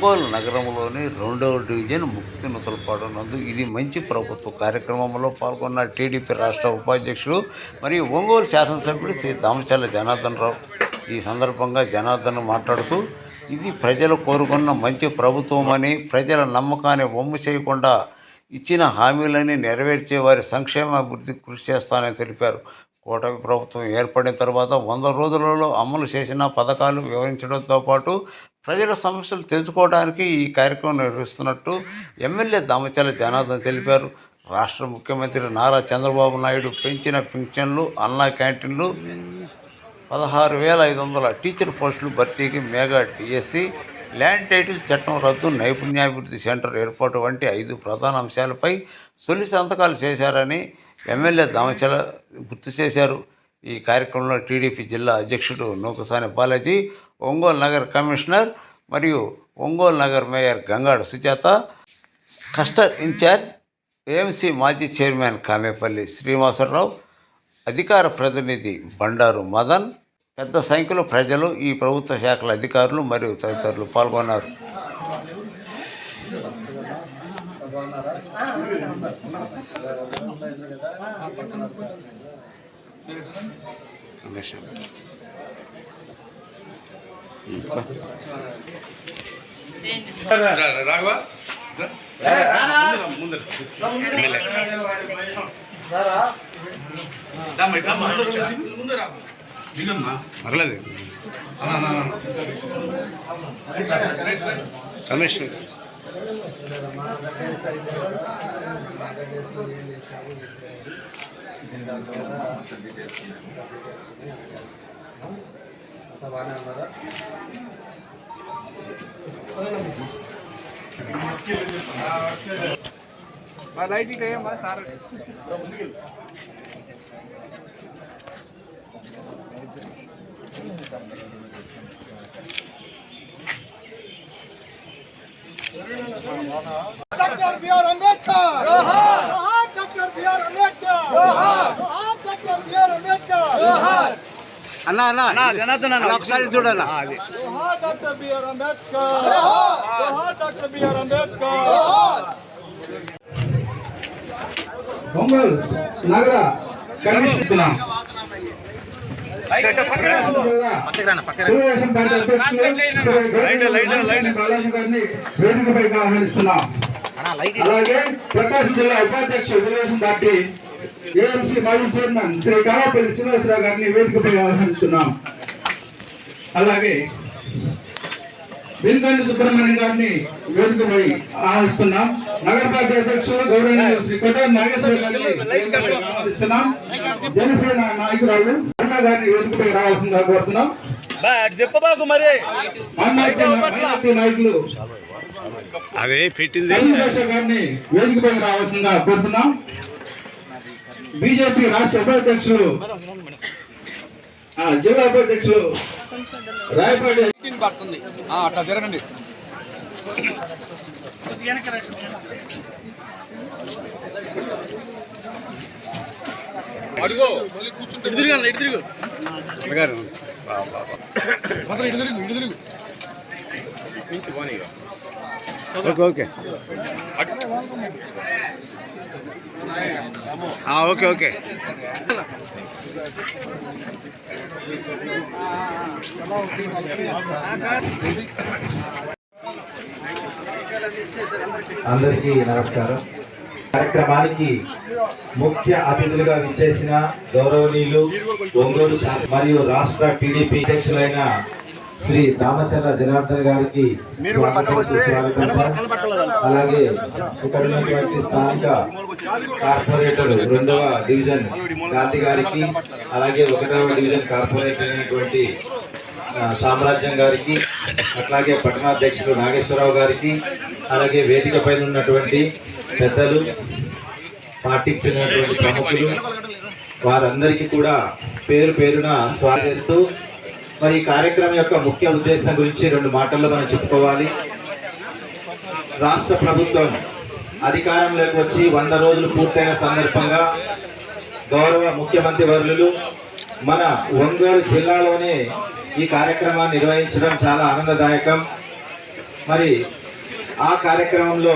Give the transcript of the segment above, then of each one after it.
ఒంగోలు నగరంలోని 2వ డివిజన్ ముక్తి నుతలపాడు నందు ఇది మంచి ప్రభుత్వ కార్యక్రమంలో పాల్గొన్న టీడీపీ రాష్ట్ర ఉపాధ్యక్షుడు మరియు ఒంగోలు శాసనసభ్యుడు శ్రీ దామచర్ల జనార్దన్ రావు. ఈ సందర్భంగా జనార్దన్ మాట్లాడుతూ, ఇది ప్రజలు కోరుకున్న మంచి ప్రభుత్వం అని, ప్రజల నమ్మకాన్ని వమ్ము చేయకుండా ఇచ్చిన హామీలని నెరవేర్చే వారి సంక్షేమాభివృద్ధికి కృషి చేస్తానని తెలిపారు. కూటమి ప్రభుత్వం ఏర్పడిన తర్వాత 100 రోజులలో అమలు చేసిన పథకాలు వివరించడంతో పాటు ప్రజల సమస్యలు తెలుసుకోవడానికి ఈ కార్యక్రమం నిర్వహిస్తున్నట్టు ఎమ్మెల్యే దామచర్ల జనార్దన్ తెలిపారు. రాష్ట్ర ముఖ్యమంత్రి నారా చంద్రబాబు నాయుడు పెంచిన పింఛన్లు, అన్నా క్యాంటీన్లు, 16,500 టీచర్ పోస్టులు భర్తీకి మెగా డిఎస్సి, ల్యాండ్ టైటిల్ చట్టం రద్దు, నైపుణ్యాభివృద్ధి సెంటర్ ఏర్పాటు వంటి 5 ప్రధాన అంశాలపై తొలి సంతకాలు చేశారని ఎమ్మెల్యే దామచర్ల గుర్తు చేశారు. ఈ కార్యక్రమంలో టీడీపీ జిల్లా అధ్యక్షుడు నూకసాని బాలాజీ, ఒంగోలు నగర కమిషనర్ మరియు ఒంగోలు నగర mayor Gangadu Sujatha, కస్టర్ incharge AMC మాజీ చైర్మన్ కామేపల్లి శ్రీనివాసరావు, అధికార ప్రతినిధి బండారు మదన్, పెద్ద సంఖ్యలో ప్రజలు, ఈ ప్రభుత్వ శాఖల అధికారులు మరియు తదితరులు పాల్గొన్నారు. పర్లేదు కమిషనర్ లైటింగ్ అయ్యా సార్. డాక్టర్ బిఆర్ అంబేద్కర్ జోహార్, డాక్టర్ బిఆర్ అంబేద్కర్ జోహార్, డాక్టర్ బిఆర్ అంబేద్కర్ జోహార్. అన్నా జనార్దన్ అన్న ఒకసారి చూడన్నా. జోహార్ డాక్టర్ బిఆర్ అంబేద్కర్ జోహార్, డాక్టర్ బిఆర్ అంబేద్కర్ జోహార్. ఒంగోలు నగర కమిషనర్ తెలుగుదేశం పార్టీ అధ్యక్షులు బాలాజీ గారిని వేదికపై ఆహ్వానిస్తున్నాం. అలాగే ప్రకాశం జిల్లా ఉపాధ్యక్షుడు తెలుగుదేశం పార్టీ ఏఎంసీ మాజీ చైర్మన్ శ్రీ కామపల్లి శ్రీనివాసరావు గారిని వేదికపై ఆహ్వానిస్తున్నాం. అలాగే వెనుకంటి సుబ్రహ్మణ్యం గారిని వేదికపై ఆహ్వానిస్తున్నాం. నగర పార్టీ అధ్యక్షులు గౌరవనీయులు శ్రీ కొట్టారి నాగేశ్వర గారిని ఆహ్వానిస్తున్నాం. జనసేన నాయకురాలు గారిని వేదికపై రావాల్సిందిగా కోరుతున్నాం. నాయకులు అదే పెట్టింది గారిని వేదికపై రావాల్సిందిగా కోరుతున్నాం. బీజేపీ రాష్ట్ర ఉపాధ్యక్షులు జిల్లా ఉపాధ్యక్షులు రాయపాటి అట్లా జరగండి. అడుగు కూర్చుంటే ఓకే ఓకే ఓకే. అందరికీ నమస్కారం. కార్యక్రమానికి ముఖ్య అతిథులుగా విచ్చేసిన గౌరవనీయులు ఒంగోలు మరియు రాష్ట్ర టీడీపీ అధ్యక్షులైన శ్రీ దామచర్ల జనార్దన్ గారికి స్వాగతం. అలాగే ఇక్కడ ఉన్నటువంటి స్థానిక కార్పొరేటర్ 2వ డివిజన్ గాంధీ గారికి, అలాగే 1వ డివిజన్ కార్పొరేటర్ అయినటువంటి సామ్రాజ్యం గారికి, అట్లాగే పట్టణాధ్యక్షుడు నాగేశ్వరరావు గారికి, అలాగే వేదిక పైన ఉన్నటువంటి పెద్దలు, పార్టీకి చెందినటువంటి ప్రముఖులు, వారందరికీ కూడా పేరు పేరున స్వాగతిస్తూ మరి ఈ కార్యక్రమం యొక్క ముఖ్య ఉద్దేశం గురించి 2 మాటల్లో మనం చెప్పుకోవాలి. రాష్ట్ర ప్రభుత్వం అధికారంలోకి వచ్చి 100 రోజులు పూర్తయిన సందర్భంగా గౌరవ ముఖ్యమంత్రి వర్యులు మన ఒంగోలు జిల్లాలోనే ఈ కార్యక్రమాన్ని నిర్వహించడం చాలా ఆనందదాయకం. మరి ఆ కార్యక్రమంలో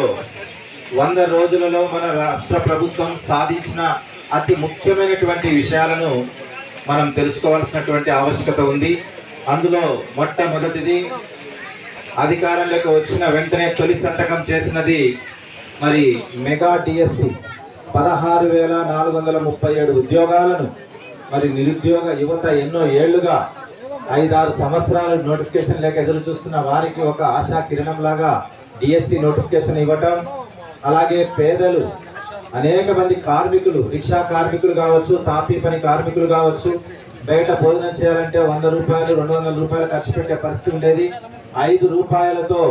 100 రోజులలో మన రాష్ట్ర ప్రభుత్వం సాధించిన అతి ముఖ్యమైనటువంటి విషయాలను మనం తెలుసుకోవాల్సినటువంటి ఆవశ్యకత ఉంది. అందులో మొట్టమొదటిది అధికారంలోకి వచ్చిన వెంటనే తొలి సంతకం చేసినది మరి మెగా డిఎస్సి 16,437 ఉద్యోగాలను మరి నిరుద్యోగ యువత ఎన్నో ఏళ్లుగా 5-6 సంవత్సరాలు నోటిఫికేషన్ లేక ఎదురు చూస్తున్న వారికి ఒక ఆశా కిరణం లాగా డిఎస్సి నోటిఫికేషన్ ఇవ్వటం. అలాగే పేదలు అనేక మంది కార్మికులు, రిక్షా కార్మికులు కావచ్చు, తాపీ పని కార్మికులు కావచ్చు, బయట భోజనం చేయాలంటే 100 రూపాయలు 200 రూపాయలు ఖర్చు పెట్టే పరిస్థితి ఉండేది. 5 రూపాయలతో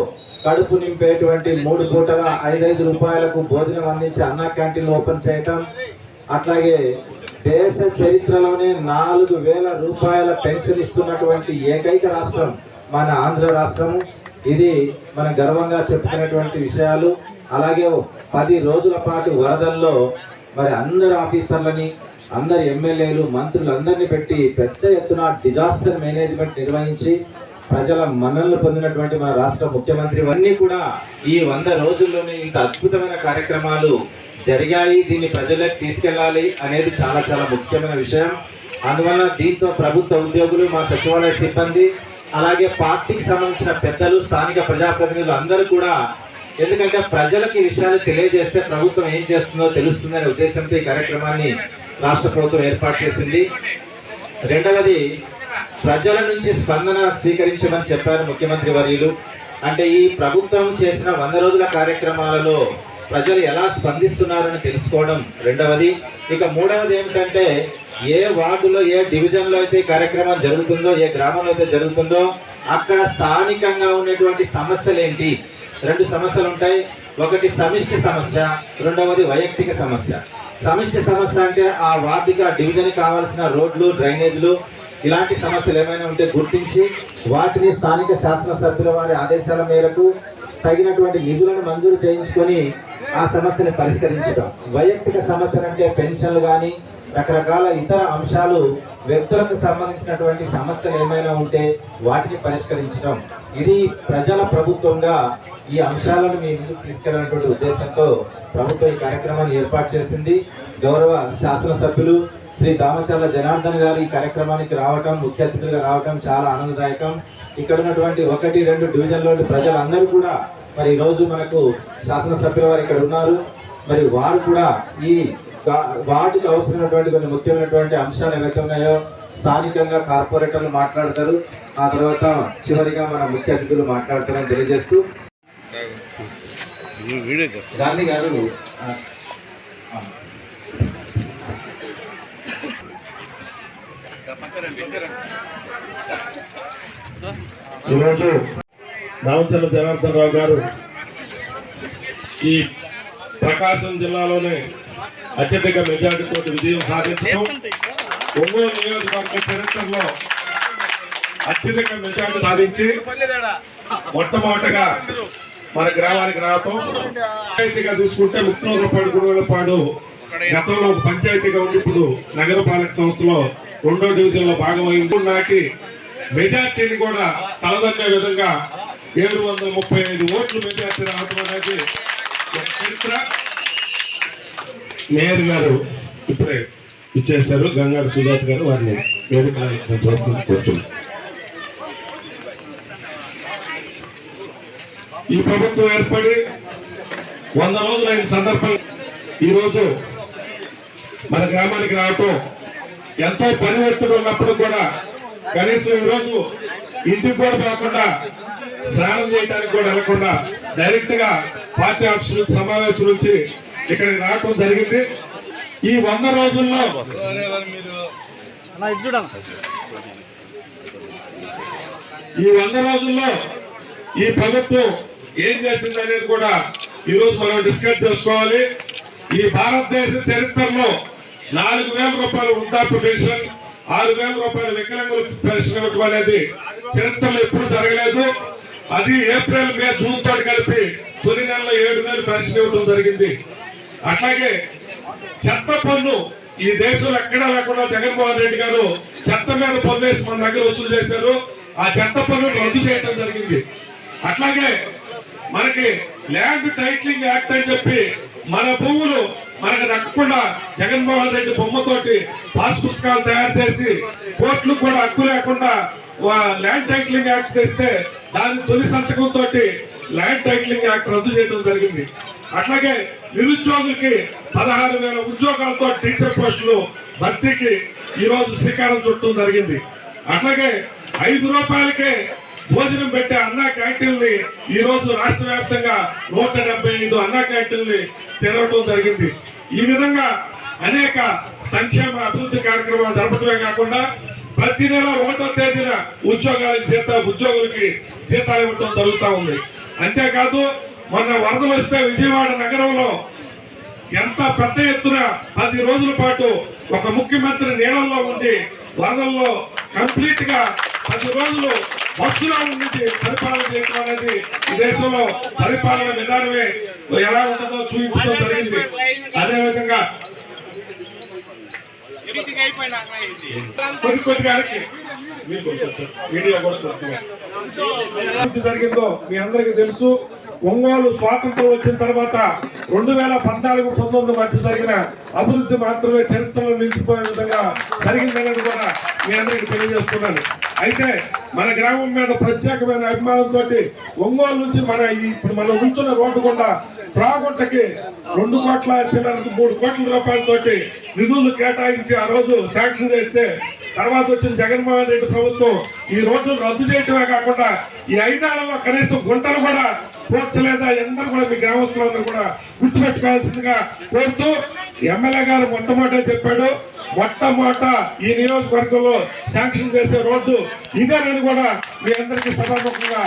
కడుపు నింపేటువంటి 3 పూటల 5 రూపాయలకు భోజనం అందించి అన్నా క్యాంటీన్లు ఓపెన్ చేయటం. అట్లాగే దేశ చరిత్రలోనే 4,000 రూపాయల పెన్షన్ ఇస్తున్నటువంటి ఏకైక రాష్ట్రం మన ఆంధ్ర రాష్ట్రము. ఇది మన గర్వంగా చెప్పుకునేటువంటి విషయాలు. అలాగే 10 రోజుల పాటు వరదల్లో మరి అందరు ఆఫీసర్లని, అందరు ఎమ్మెల్యేలు, మంత్రులు అందరినీ పెట్టి పెద్ద ఎత్తున డిజాస్టర్ మేనేజ్మెంట్ నిర్వహించి ప్రజల మన్ననలు పొందినటువంటి మన రాష్ట్ర ముఖ్యమంత్రి అన్నీ కూడా ఈ 100 రోజుల్లోనే ఇంత అద్భుతమైన కార్యక్రమాలు జరిగాయి. దీన్ని ప్రజలకు తీసుకెళ్ళాలి అనేది చాలా చాలా ముఖ్యమైన విషయం. అందువల్ల దీంతో ప్రభుత్వ ఉద్యోగులు, మా సచివాలయ సిబ్బంది, అలాగే పార్టీకి సంబంధించిన పెద్దలు, స్థానిక ప్రజాప్రతినిధులు అందరూ కూడా, ఎందుకంటే ప్రజలకు ఈ విషయాలు తెలియజేస్తే ప్రభుత్వం ఏం చేస్తుందో తెలుస్తుందనే ఉద్దేశంతో ఈ కార్యక్రమాన్ని రాష్ట్ర ప్రభుత్వం ఏర్పాటు చేసింది. రెండవది, ప్రజల నుంచి స్పందన స్వీకరించమని చెప్పారు ముఖ్యమంత్రి వర్యులు. అంటే ఈ ప్రభుత్వం చేసిన 100 రోజుల కార్యక్రమాలలో ప్రజలు ఎలా స్పందిస్తున్నారని తెలుసుకోవడం రెండవది. ఇక మూడవది ఏమిటంటే, ఏ వార్డులో, ఏ డివిజన్లో అయితే కార్యక్రమం జరుగుతుందో, ఏ గ్రామంలో అయితే జరుగుతుందో అక్కడ స్థానికంగా ఉన్నటువంటి సమస్యలు ఏంటి. 2 సమస్యలు ఉంటాయి. ఒకటి సమిష్టి సమస్య, రెండవది వైయక్తిక సమస్య. సమిష్టి సమస్య అంటే ఆ వార్డుకి, ఆ డివిజన్కి కావాల్సిన రోడ్లు, డ్రైనేజీలు, ఇలాంటి సమస్యలు ఏమైనా ఉంటే గుర్తించి వాటిని స్థానిక శాసనసభ్యుల వారి ఆదేశాల మేరకు తగినటువంటి నిధులను మంజూరు చేయించుకొని ఆ సమస్యని పరిష్కరించడం. వైయక్తిక సమస్యలు అంటే పెన్షన్లు కానీ రకరకాల ఇతర అంశాలు, వ్యక్తులకు సంబంధించినటువంటి సమస్యలు ఏమైనా ఉంటే వాటిని పరిష్కరించడం. ఇది ప్రజల ప్రభుత్వంగా ఈ అంశాలను మీ ముందుకు తీసుకెళ్లాలనేటువంటి ఉద్దేశంతో ప్రభుత్వం ఈ కార్యక్రమాన్ని ఏర్పాటు చేసింది. గౌరవ శాసనసభ్యులు శ్రీ దామచర్ల జనార్దన్ గారు ఈ కార్యక్రమానికి రావటం, ముఖ్య అతిథులుగా రావటం చాలా ఆనందదాయకం. ఇక్కడ ఉన్నటువంటి 1-2 డివిజన్లోని ప్రజలందరూ కూడా మరి ఈ రోజు మనకు శాసనసభ్యుల వారు ఇక్కడ ఉన్నారు. మరి వారు కూడా ఈ వాటికి అవసరమైనటువంటి కొన్ని ముఖ్యమైనటువంటి అంశాలు ఏవైతే ఉన్నాయో స్థానికంగా కార్పొరేటర్లు మాట్లాడతారు. ఆ తర్వాత చివరిగా మన ముఖ్య అతిథులు మాట్లాడతారని తెలియజేస్తూ గాంధీ గారు ఈరోజు దామచర్ల జనార్దన్ రావు గారు ఈ ప్రకాశం జిల్లాలోనే అత్యధిక మెజార్టీతో విజయం సాధించడం, ఒంగోలు నియోజకవర్గ చరిత్రలో అత్యధిక మెజార్టీ సాధించి మొట్టమొదటిగా మన గ్రామానికి రావటం. పంచాయతీగా తీసుకుంటే ముక్తోగపాడు, గురువులపాడు గతంలో ఒక పంచాయతీగా ఉండి ఇప్పుడు నగరపాలక సంస్థలో 2వ డివిజన్లో భాగమైంది. నాటి మెజార్టీని కూడా తలదన్నే విధంగా 735 ఓట్లు మెజార్టీ రావడం అనేది ఒక చరిత్ర. మేయర్ గారు ఇప్పుడే ఇచ్చేశారు, గంగారు సుజాత గారు, వారిని వేదిక కూర్చున్నారు. ఈ ప్రభుత్వం ఏర్పడి 100 రోజులైన సందర్భంగా ఈరోజు మన గ్రామానికి రావటం ఎంతో పని ఒత్తిడి ఉన్నప్పుడు కూడా కనీసం ఈరోజు ఇంటికి కూడా పోకుండా, స్నానం చేయడానికి కూడా వెళ్లకుండా డైరెక్ట్ గా పార్టీ ఆఫీస్ నుంచి, సమావేశం నుంచి ఇక్కడికి రావటం జరిగింది. ఈ 100 రోజుల్లో ఈ ప్రభుత్వం ఏం చేసింది అనేది కూడా ఈరోజు మనం డిస్కస్ చేసుకోవాలి. ఈ భారతదేశ చరిత్రలో 4,000 రూపాయలు వృద్ధాప్య పెన్షన్, 6,000 రూపాయల వికలాంగుల పెన్షన్ ఇవ్వడం అనేది చరిత్రలో ఎప్పుడు జరగలేదు. అది ఏప్రిల్, మే, జూన్ తోటి కలిపి తొలి నెలలో 7,000 పెన్షన్ ఇవ్వడం జరిగింది. అట్లాగే చెత్త పన్ను ఈ దేశంలో ఎక్కడా లేకుండా జగన్మోహన్ రెడ్డి గారు చెత్త మీద పన్ను వేసి మన దగ్గర వసూలు చేశారు. ఆ చెత్త పన్ను రద్దు చేయడం జరిగింది. అట్లాగే మనకి ల్యాండ్ టైటిలింగ్ యాక్ట్ అని చెప్పి మన భూములు మనకు దక్కకుండా జగన్మోహన్ రెడ్డి బొమ్మతోటి పాస్ పుస్తకాలు తయారు చేసి కోర్టులకు కూడా హక్కు లేకుండా ల్యాండ్ టైటిలింగ్ యాక్ట్ తెస్తే దాని తొలి సంతకంతో ల్యాండ్ టైటిలింగ్ యాక్ట్ రద్దు చేయడం జరిగింది. అట్లాగే నిరుద్యోగులకి 16,000 ఉద్యోగాలతో టీచర్ పోస్టులు భర్తీకి ఈ రోజు శ్రీకారం చుట్టడం జరిగింది. అట్లాగే 5 రూపాయలకే భోజనం పెట్టే అన్నా క్యాంటీన్ని ఈ రోజు రాష్ట్ర వ్యాప్తంగా 175 అన్నా క్యాంటీన్ని తెరవడం జరిగింది. ఈ విధంగా అనేక సంక్షేమ అభివృద్ధి కార్యక్రమాలు జరపడమే కాకుండా ప్రతి నెల 1వ తేదీన ఉద్యోగులకి జీతాలు ఇవ్వడం జరుగుతూ ఉంది. అంతేకాదు మొన్న వరదలు వస్తే విజయవాడ నగరంలో ఎంత పెద్ద ఎత్తున 10 రోజుల పాటు ఒక ముఖ్యమంత్రి నీళ్ళల్లో ఉండి వరదల్లో కంప్లీట్ గా 10 రోజులు బస్సులో ఉండి పరిపాలన చేయడం అనేది ఈ దేశంలో పరిపాలన విధానమే ఎలా ఉంటుందో చూపించడం జరిగింది. అదేవిధంగా మీడియా కూడా జరిగిందో మీ అందరికీ తెలుసు. ఒంగోలు స్వాతంత్రం వచ్చిన తర్వాత 2014-19 మధ్య జరిగిన అభివృద్ధి మాత్రమే చరిత్రలో నిలిచిపోయే విధంగా జరిగిందనేది కూడా మీ అందరికీ తెలియజేస్తున్నాను. అయితే మన గ్రామం మీద ప్రత్యేకమైన అభిమానంతో ఒంగోలు నుంచి ఇప్పుడు మనం ఉంచున్న రోడ్డు కూడా త్రాగుంటకి 2 కోట్ల చిల్లర 3 కోట్ల రూపాయలతోటి నిధులు కేటాయించి ఆ రోజు శాంక్షన్ చేస్తే తర్వాత వచ్చిన జగన్మోహన్ రెడ్డి ప్రభుత్వం ఈ రోడ్లు రద్దు చేయటమే కాకుండా ఈ 5 ఏళ్లలో కనీసం గుంటలు కూడా పోర్చలేదా అందరూ కూడా మీ గ్రామస్తులందరూ కూడా గుర్తుపెట్టుకోవాల్సిందిగా కోరుతూ ఎమ్మెల్యే గారు చెప్పాడు, మొట్టమొదట ఈ నియోజకవర్గంలో శాంక్షన్ చేసే రోడ్డు ఇదేనని కూడా మీ అందరికీ సభాముఖంగా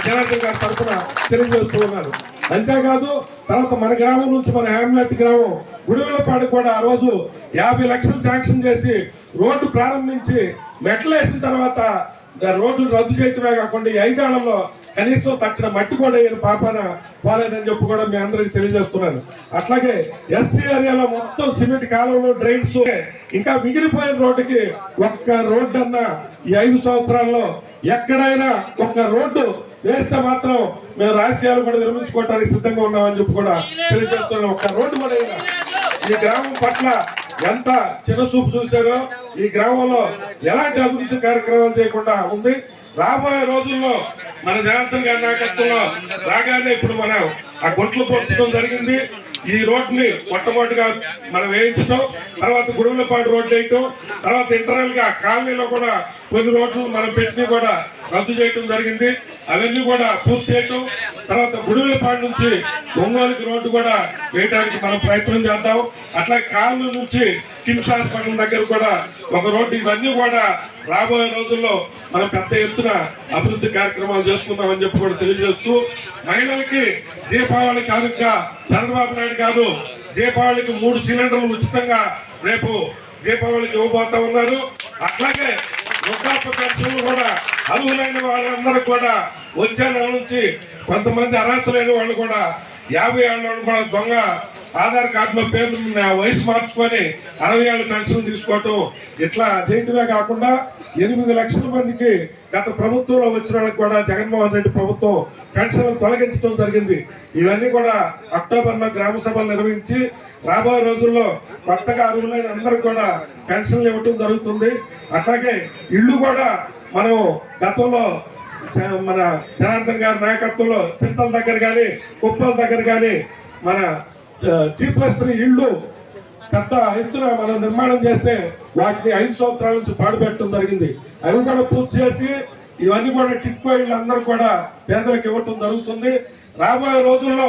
జనార్దన్ గారి తరఫున తెలియజేస్తూ ఉన్నారు. అంతేకాదు తర్వాత మన గ్రామం నుంచి మన హ్యామ్లెట్ గ్రామం గుడివెలపాడు కూడా ఆ రోజు 50 లక్షలు శాంక్షన్ చేసి రోడ్డు ప్రారంభించి మెట్లు వేసిన తర్వాత రోడ్లు రద్దు చేయటమే కాకుండా ఈ 5 ఏళ్లలో కనీసం తక్కిన మట్టి కూడా పాపన పోలేదని చెప్పి కూడా మీ అందరికి తెలియజేస్తున్నాను. అట్లాగే ఎస్సీ ఏరియాలో మొత్తం సిమెంట్ కాలువలు డ్రైన్స్ ఇంకా మిగిలిపోయిన రోడ్డుకి ఒక్క రోడ్డు అన్న ఈ 5 సంవత్సరాల్లో ఎక్కడైనా ఒక్క రోడ్డు వేస్తే మాత్రం మేము రాజకీయాలు కూడా విరమించుకోవడానికి సిద్ధంగా ఉన్నామని చెప్పి కూడా తెలియజేస్తున్నాం. ఒక్క రోడ్డు కూడా ఈ గ్రామం పట్ల ఎంత చిన్న చూపు చూశారో ఈ గ్రామంలో ఎలాంటి అభివృద్ధి కార్యక్రమాలు చేయకుండా ఉంది. రాబోయే రోజుల్లో మన జనార్దన్ గారి నాయకత్వంలో రాగానే ఇప్పుడు మనం ఆ గుంటలు పొంచడం జరిగింది. ఈ రోడ్ని మొట్టమొదటిగా మనం వేయించడం, తర్వాత గుడివెలపాడు రోడ్లు వేయటం, తర్వాత ఇంటర్నల్ గా కాలనీలో కూడా కొన్ని రోడ్లు మనం పెట్టి కూడా రద్దు చేయటం జరిగింది. అవన్నీ కూడా పూర్తి చేయటం, తర్వాత గుడివెలపాడు నుంచి ఒంగోలుకి రోడ్డు కూడా వేయడానికి మనం ప్రయత్నం చేద్దాం. అట్లా కాలనీ నుంచి కిమ్స్ హాస్పిటల్ దగ్గర కూడా ఒక రోడ్డు, ఇవన్నీ కూడా రాబోయే రోజుల్లో మనం పెద్ద ఎత్తున అభివృద్ధి కార్యక్రమాలు చేసుకుందామని చెప్పి కూడా తెలియజేస్తూ, మహిళలకి దీపావళి కానుకగా చంద్రబాబు నాయుడు గారు దీపావళికి 3 సిలిండర్లు ఉచితంగా రేపు దీపావళికి ఇవ్వబోతా ఉన్నారు. అట్లాగే వృద్ధాప్య పెన్షన్లు కూడా అర్హులైన వాళ్ళందరూ కూడా వచ్చే నెల నుంచి కొంతమంది అర్హత లేని వాళ్ళు కూడా 50 ఏళ్ళ వాళ్ళు కూడా దొంగ ఆధార్ కార్డులో పేర్లు వయసు మార్చుకొని 60 ఏళ్ళ పెన్షన్ తీసుకోవటం ఇట్లా చేయటమే కాకుండా 8 లక్షల మందికి గత ప్రభుత్వంలో వచ్చిన వాళ్ళకి కూడా జగన్మోహన్ రెడ్డి ప్రభుత్వం పెన్షన్లు తొలగించడం జరిగింది. ఇవన్నీ కూడా అక్టోబర్లో గ్రామ సభలు నిర్వహించి రాబోయే రోజుల్లో కొత్తగా అర్హులైన అందరికి కూడా పెన్షన్లు ఇవ్వటం జరుగుతుంది. అట్లాగే ఇళ్ళు కూడా మనం గతంలో మన జనార్దన్ గారి నాయకత్వంలో చింతల దగ్గర కానీ కుప్పల దగ్గర కానీ మన G+3 ఇళ్ళు పెద్ద ఎత్తున మనం నిర్మాణం చేస్తే వాటిని 5 సంవత్సరాల నుంచి పాడుపెట్టడం జరిగింది. అవి కూడా పూర్తి చేసి ఇవన్నీ కూడా టిట్కో ఇళ్ళు అందరూ కూడా పేదలకు ఇవ్వటం జరుగుతుంది. రాబోయే రోజుల్లో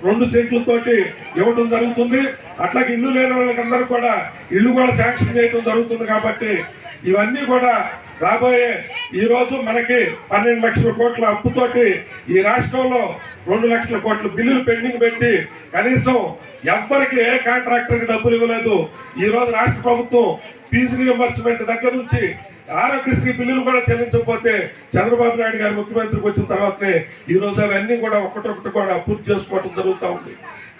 2 సెంట్లతోటి ఇవ్వటం జరుగుతుంది. అట్లాగే ఇల్లు లేని వాళ్ళకి అందరూ కూడా ఇల్లు కూడా శాంక్షన్ చేయడం జరుగుతుంది. కాబట్టి ఇవన్నీ కూడా రాబోయే ఈ రోజు మనకి 12 లక్షల కోట్ల అప్పుతోటి ఈ రాష్ట్రంలో 2 లక్షల కోట్ల బిల్లులు పెండింగ్ పెట్టి కనీసం ఎవరికి ఏ కాంట్రాక్టర్కి డబ్బులు ఇవ్వలేదు. ఈ రోజు రాష్ట్ర ప్రభుత్వం ఫీజు రియంబర్స్మెంట్ దగ్గర నుంచి ఆరోగ్యశ్రీ బిల్లులు కూడా చెల్లించకపోతే చంద్రబాబు నాయుడు గారు ముఖ్యమంత్రికి వచ్చిన తర్వాతనే ఈ రోజు అవన్నీ కూడా ఒక్కటొక్కటి కూడా పూర్తి చేసుకోవడం జరుగుతూ ఉంది.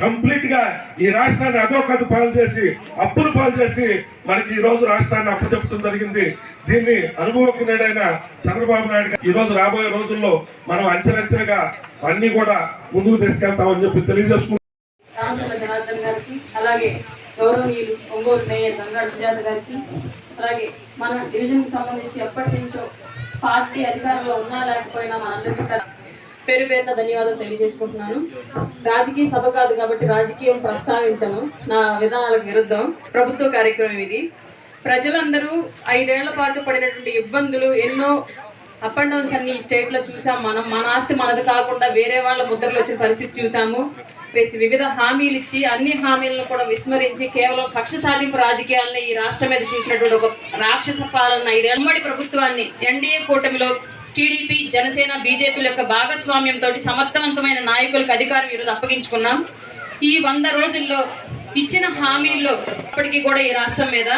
కంప్లీట్ గా ఈ రాష్ట్రాన్ని అధోగతి పాలు చేసి అప్పులు పాలు చేసి మనకి ఈ రోజు రాష్ట్రాన్ని అప్పచెప్పడం జరిగింది. దీన్ని అనుభవజ్ఞుడైన చంద్రబాబు నాయుడు గారు ఈ రోజు రాబోయే రోజుల్లో మనం అంచెలంచెలుగా అన్ని కూడా ముందుకు తీసుకెళ్తామని చెప్పి తెలియజేసుకుంటాం. రామచంద్ర జనార్దన్ గారికి, అలాగే గౌరవనీయులు ఒంగోలు మేయర్ గంగాడు సుజాత గారికి, అలాగే మన డివిజన్ కి సంబంధించి ఎప్పటి నుంచో పార్టీ అధికారంలో ఉన్నా లేకపోయినా మనందరికీ పేరు పేరున ధన్యవాదాలు తెలియజేసుకుంటున్నాను. రాజకీయ సభ కాదు కాబట్టి రాజకీయం ప్రస్తావించను, నా విధానాలకు విరుద్ధం. ప్రభుత్వ కార్యక్రమం ఇది. ప్రజలందరూ 5 ఏళ్ల పాటు పడినటువంటి ఇబ్బందులు, ఎన్నో అప్ అండ్ డౌన్స్ అన్ని ఈ స్టేట్ లో చూసాం. మనం మన ఆస్తి మనది కాకుండా వేరే వాళ్ళ ముద్రలు వచ్చిన పరిస్థితి చూసాము. వివిధ హామీలు ఇచ్చి అన్ని హామీలను కూడా విస్మరించి కేవలం కక్ష సాధింపు రాజకీయాలను ఈ రాష్ట్రం మీద చూసినటువంటి ఒక రాక్షస పాలన 5 ఏళ్ల ఉమ్మడి ప్రభుత్వాన్ని ఎన్డీఏ కూటమిలో టీడీపీ, జనసేన, బీజేపీల యొక్క భాగస్వామ్యంతో సమర్థవంతమైన నాయకులకు అధికారం ఈరోజు అప్పగించుకున్నాం. ఈ 100 రోజుల్లో ఇచ్చిన హామీల్లో ఇప్పటికీ కూడా ఈ రాష్ట్రం మీద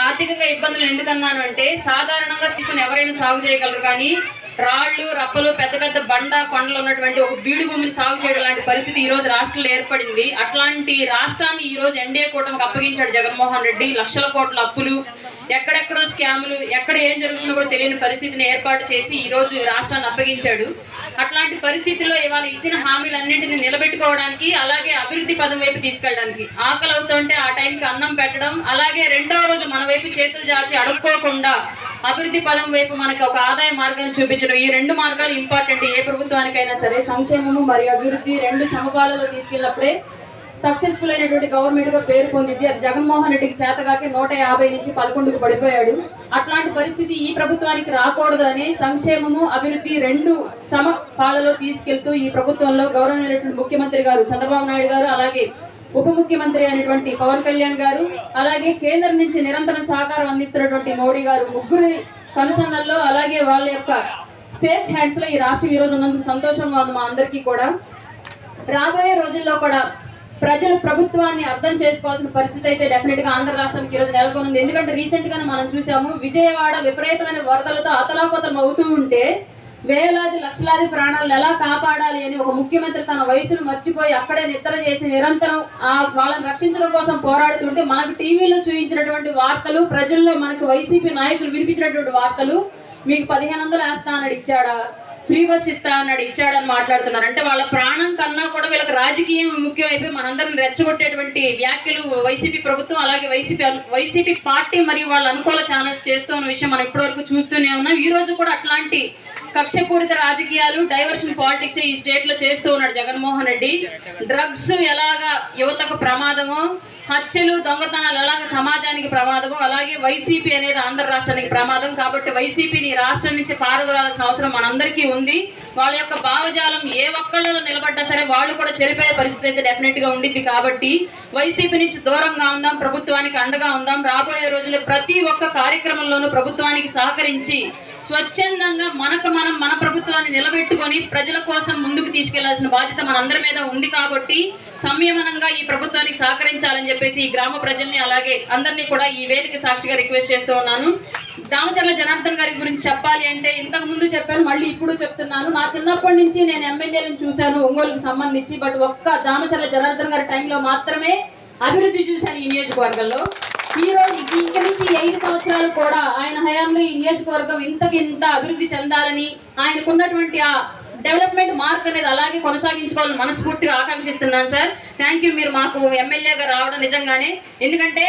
ఆర్థికంగా ఇబ్బందులు ఎందుకన్నాను అంటే, సాధారణంగా తీసుకుని ఎవరైనా సాగు చేయగలరు, కానీ రాళ్ళు రప్పలు పెద్ద పెద్ద బండ కొండలు ఉన్నటువంటి ఒక బీడు భూమిని సాగు చేయడం లాంటి పరిస్థితి ఈ రోజు రాష్ట్రంలో ఏర్పడింది. అట్లాంటి రాష్ట్రాన్ని ఈ రోజు ఎన్డీఏ కూటమికి అప్పగించాడు జగన్మోహన్ రెడ్డి. లక్షల కోట్ల అప్పులు, ఎక్కడెక్కడో స్కాములు, ఎక్కడ ఏం జరుగుతుందో కూడా తెలియని పరిస్థితిని ఏర్పాటు చేసి ఈ రోజు రాష్ట్రాన్ని అప్పగించాడు. అట్లాంటి పరిస్థితుల్లో ఇవాళ ఇచ్చిన హామీలన్నింటినీ నిలబెట్టుకోవడానికి, అలాగే అభివృద్ధి పదం వైపు తీసుకెళ్ళడానికి, ఆకలి అవుతుంటే ఆ టైంకి అన్నం పెట్టడం, అలాగే 2వ రోజు మన వైపు చేతులు చాచి అడుక్కోకుండా అభివృద్ధి పదం వైపు మనకి ఒక ఆదాయ మార్గాన్ని చూపించడం, ఈ 2 మార్గాలు ఇంపార్టెంట్ ఏ ప్రభుత్వానికైనా సరే. సంక్షేమము మరియు అభివృద్ధి 2 సమపాలలో తీసుకెళ్ళినప్పుడే సక్సెస్ఫుల్ అయినటువంటి గవర్నమెంట్ గా పేరు పొందింది. అది జగన్మోహన్ రెడ్డికి చేతగాకి 150 నుంచి 11కు పడిపోయాడు. అట్లాంటి పరిస్థితి ఈ ప్రభుత్వానికి రాకూడదు అని సంక్షేమము అభివృద్ధి 2 సమపాలలో తీసుకెళ్తూ ఈ ప్రభుత్వంలో గౌరవనీయులైనటువంటి ముఖ్యమంత్రి గారు చంద్రబాబు నాయుడు గారు, అలాగే ఉప ముఖ్యమంత్రి అయినటువంటి పవన్ కళ్యాణ్ గారు, అలాగే కేంద్రం నుంచి నిరంతరం సహకారం అందిస్తున్నటువంటి మోడీ గారు, ముగ్గురి కనుసన్నల్లో అలాగే వాళ్ళ యొక్క సేఫ్ హ్యాండ్స్ లో ఈ రాష్ట్రం ఈ రోజు ఉన్నందుకు సంతోషంగా ఉంది మా అందరికీ కూడా. రాబోయే రోజుల్లో కూడా ప్రజలు ప్రభుత్వాన్ని అర్థం చేసుకోవాల్సిన పరిస్థితి అయితే డెఫినెట్ గా ఆంధ్ర రాష్ట్రానికి ఈ రోజు నెలకొంది. ఎందుకంటే రీసెంట్ గానే మనం చూసాము, విజయవాడ విపరీతమైన వరదలతో అతలాకుతలం అవుతూ ఉంటే వేలాది లక్షలాది ప్రాణాలను ఎలా కాపాడాలి అని ఒక ముఖ్యమంత్రి తన వయసును మర్చిపోయి అక్కడే నిద్ర చేసి నిరంతరం వాళ్ళని రక్షించడం కోసం పోరాడుతుంటే మనకు టీవీలో చూపించినటువంటి వార్తలు, ప్రజల్లో మనకు వైసీపీ నాయకులు వినిపించినటువంటి వార్తలు, మీకు 1500 వేస్తా అన్నాడు ఇచ్చాడా, ఫ్రీ బస్ ఇస్తా అన్నాడు ఇచ్చాడని మాట్లాడుతున్నారు. అంటే వాళ్ళ ప్రాణం కన్నా కూడా వీళ్ళకి రాజకీయం ముఖ్యమైపోయి మనందరం రెచ్చగొట్టేటువంటి వ్యాఖ్యలు వైసీపీ ప్రభుత్వం, అలాగే వైసీపీ పార్టీ మరియు వాళ్ళ అనుకూల ఛానల్స్ చేస్తున్న విషయం మనం ఇప్పటివరకు చూస్తూనే ఉన్నాం. ఈ రోజు కూడా అట్లాంటి కక్షపూరిత రాజకీయాలు, డైవర్షన్ పాలిటిక్స్ ఈ స్టేట్ లో చేస్తూ ఉన్నాడు జగన్మోహన్ రెడ్డి. డ్రగ్స్ ఎలాగా యువతకు ప్రమాదమో, హత్యలు దొంగతనాలు ఎలాగ సమాజానికి ప్రమాదమో, అలాగే వైసీపీ అనేది ఆంధ్ర రాష్ట్రానికి ప్రమాదం. కాబట్టి వైసీపీని రాష్ట్రం నుంచి పారదోలాల్సిన అవసరం మనందరికీ ఉంది. వాళ్ళ యొక్క భావజాలం ఏ ఒక్కళ్ళలో నిలబడ్డా సరే వాళ్ళు కూడా చెరిపోయే పరిస్థితి అయితే డెఫినెట్ గా ఉండిద్ది. కాబట్టి వైసీపీ నుంచి దూరంగా ఉందాం, ప్రభుత్వానికి అండగా ఉందాం. రాబోయే రోజుల్లో ప్రతి ఒక్క కార్యక్రమంలోనూ ప్రభుత్వానికి సహకరించి స్వచ్ఛందంగా మనం మన ప్రభుత్వాన్ని నిలబెట్టుకొని ప్రజల కోసం ముందుకు తీసుకెళ్లాల్సిన బాధ్యత మనందరి మీద ఉంది. కాబట్టి సంయమనంగా ఈ ప్రభుత్వానికి సహకరించాలని చెప్పేసి ఈ గ్రామ ప్రజల్ని అలాగే అందరినీ కూడా ఈ వేదిక సాక్షిగా రిక్వెస్ట్ చేస్తూ ఉన్నాను. దామచర్ల జనార్దన్ గారి గురించి చెప్పాలి అంటే ఇంతకు ముందు చెప్పాను, మళ్ళీ ఇప్పుడు చెప్తున్నాను. నా చిన్నప్పటి నుంచి నేను ఎమ్మెల్యేలను చూశాను ఒంగోలుకు సంబంధించి, బట్ ఒక్క దామచర్ల జనార్దన్ గారి టైంలో మాత్రమే అభివృద్ధి చూశాను ఈ నియోజకవర్గంలో. ఈ రోజు ఇంక నుంచి 5 సంవత్సరాలు కూడా ఆయన హయాంలో ఈ నియోజకవర్గం ఇంత అభివృద్ధి చెందాలని, ఆయనకున్నటువంటి ఆ డెవలప్మెంట్ మార్క్ అనేది అలాగే కొనసాగించుకోవాలని మనస్ఫూర్తిగా ఆకాంక్షిస్తున్నాను సార్. థ్యాంక్ యూ, మీరు మాకు ఎమ్మెల్యేగా రావడం నిజంగానే. ఎందుకంటే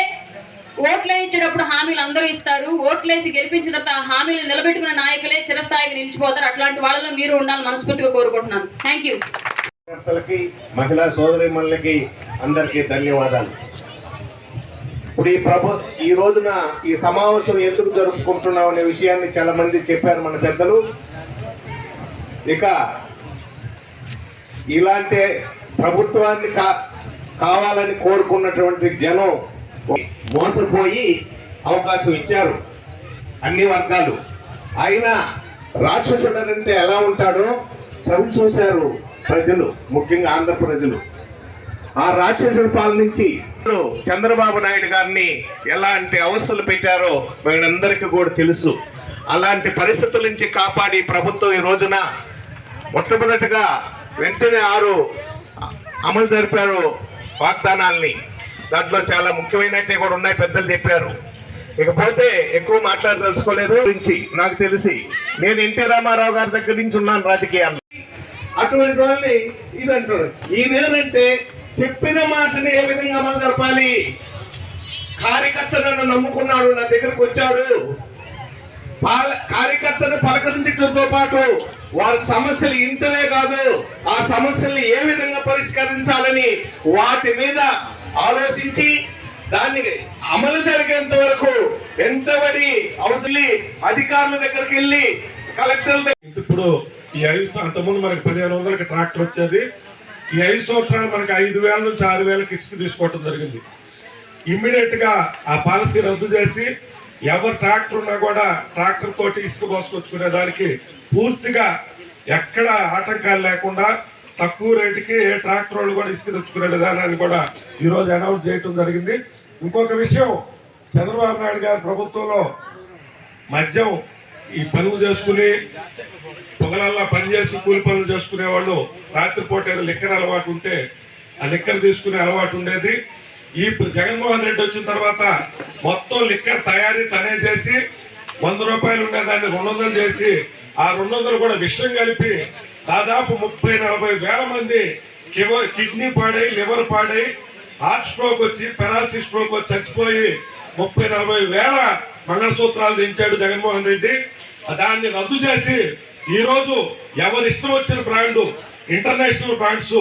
ఓట్లు వేయించేటప్పుడు హామీలు అందరూ ఇస్తారు, ఓట్లేసి గెలిపించిన తర్వాత ఆ హామీలు నిలబెట్టుకున్న నాయకులే చిరస్థాయికి నిలిచిపోతారు. అట్లాంటి వాళ్ళలో మీరు ఉండాలని మనస్ఫూర్తిగా కోరుకుంటున్నాను. Thank you. మహిళా సోదరిమణులకి అందరికీ ధన్యవాదాలు. ఇప్పుడు ఈ రోజున ఈ సమావేశం ఎందుకు జరుపుకుంటున్నాం అనే విషయాన్ని చాలా మంది చెప్పారు మన పెద్దలు. ఇక ఇలాంటి ప్రభుత్వాన్ని కావాలని కోరుకున్నటువంటి జనం మోసపోయి అవకాశం ఇచ్చారు అన్ని వర్గాలు. అయినా రాక్షసుడంటే ఎలా ఉంటాడో చవి చూశారు ప్రజలు, ముఖ్యంగా ఆంధ్ర ప్రజలు. ఆ రాక్షసుడి పాలన నుంచి చంద్రబాబు నాయుడు గారిని ఎలాంటి అవస్థలు పెట్టారో మనందరికీ కూడా తెలుసు. అలాంటి పరిస్థితుల నుంచి కాపాడి ప్రభుత్వం ఈ రోజున మొట్టమొదటిగా వెంటనే 6 అమలు జరిపారు వాగ్దానాల్ని. దాంట్లో చాలా ముఖ్యమైనవి కూడా ఉన్నాయి, పెద్దలు చెప్పారు. ఇకపోతే ఎక్కువ మాట్లాడదలుచుకోలేదు. గురించి నాకు తెలిసి నేను ఎన్టీ రామారావు గారి దగ్గర నుంచి ఉన్నాను రాజకీయాల్లో. అటువంటి వాళ్ళని ఇది అంటారు. ఈయనేనంటే చెప్పిన మాటని ఏ విధంగా అమలు జరపాలి. కార్యకర్త నన్ను నమ్ముకున్నాడు, నా దగ్గరకు వచ్చాడు. కార్యకర్తను పలకరించడంతో పాటు వారి సమస్యలు ఇంటనే కాదు, ఆ సమస్యల్ని ఏ విధంగా పరిష్కరించాలని వాటి మీద ఆలోచించి దాన్ని అమలు జరిగేంత వరకు ఎంతబడి అవసరం అధికారుల దగ్గరికి వెళ్ళి కలెక్టర్ల దగ్గర. ఇప్పుడు ఈ 5 అంతకుముందు మనకి 1500కి ట్రాక్టర్ వచ్చేది. ఈ 5 సంవత్సరాలు మనకి 5000 నుంచి 6000కి ఇసుక తీసుకోవటం జరిగింది. ఇమ్మీడియట్ గా ఆ పాలసీ రద్దు చేసి ఎవరు ట్రాక్టర్ ఉన్నా కూడా ట్రాక్టర్ తోటి ఇసుక పోసుకొచ్చుకునే దానికి పూర్తిగా ఎక్కడ ఆటంకాలు లేకుండా తక్కువ రేటుకి ట్రాక్టర్ వాళ్ళు కూడా ఇసుక తెచ్చుకునే విధానాన్ని కూడా ఈరోజు అనౌన్స్ చేయటం జరిగింది. ఇంకొక విషయం, చంద్రబాబు నాయుడు గారి ప్రభుత్వంలో మద్యం ఈ పనులు చేసుకుని పొగలల్లా పనిచేసి కూలి పనులు చేసుకునే వాళ్ళు రాత్రిపూట ఏదో లిక్కర్ అలవాటు ఉంటే ఆ లిక్కర్ తీసుకునే అలవాటు ఉండేది. ఈ జగన్మోహన్ రెడ్డి వచ్చిన తర్వాత మొత్తం లిక్కర్ తయారీ తనే చేసి 100 రూపాయలు ఉండేదాన్ని 200 చేసి ఆ 200 కూడా విషయం కలిపి దాదాపు 30-40 వేల మంది కిడ్నీ పాడై, లివర్ పాడై, హార్ట్ స్ట్రోక్ వచ్చి, పెరాలసిస్ స్ట్రోక్ వచ్చి చచ్చిపోయి 30-40 వేల మంగళసూత్రాలు దించాడు జగన్మోహన్ రెడ్డి. దాన్ని రద్దు చేసి ఈరోజు ఎవరి ఇష్టం వచ్చిన బ్రాండు, ఇంటర్నేషనల్ బ్రాండ్స్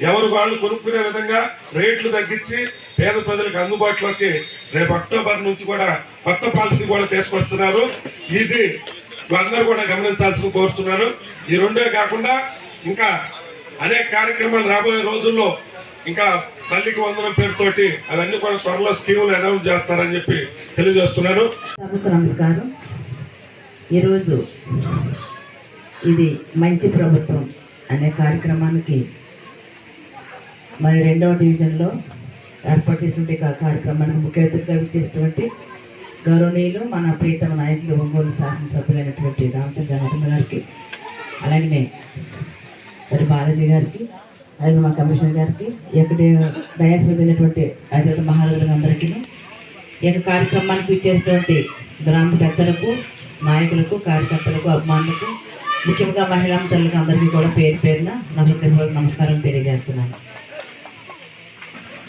ఎవరు వాళ్ళు కొనుక్కునే విధంగా రేట్లు తగ్గించి పేద ప్రజలకు అందుబాటులోకి రేపు అక్టోబర్ నుంచి కూడా కొత్త పాలసీ కూడా తీసుకొస్తున్నారు. ఇది అందరూ కూడా గమనించాల్సి కోరుతున్నాను. ఈ రెండే కాకుండా ఇంకా అనేక కార్యక్రమాలు రాబోయే రోజుల్లో ఇంకా తల్లికి వందనం పేరుతోటి అవన్నీ కూడా త్వరలో స్కీములు అనౌన్స్ చేస్తారని చెప్పి తెలియజేస్తున్నాను. సభకు నమస్కారం. ఈరోజు ఇది మంచి ప్రభుత్వం అనే కార్యక్రమానికి మరి 2వ డివిజన్లో ఏర్పాటు చేసినటువంటి కార్యక్రమానికి ముఖ్య అతిథిగా ఇచ్చేసినటువంటి గౌరవనీయులు మన ప్రీతమ నాయకులు ఒంగోలు శాసనసభ్యులైనటువంటి రామచంద్రనాథన్ గారికి, అలాగే మరి బాలాజీ గారికి, అలాగే మా కమిషనర్ గారికి, ఇక్కడ డయాస్ మీద ఉన్నటువంటి హైదరాబాద్ మహారాజులందరికీ, ఈ యొక్క కార్యక్రమానికి ఇచ్చేసినటువంటి గ్రామ పెద్దలకు, నాయకులకు, కార్యకర్తలకు, అభిమానులకు, ముఖ్యంగా మహిళా తల్లులకు అందరికీ కూడా పేరు పేరున నా హృదయపూర్వక నమస్కారం తెలియజేస్తున్నాను.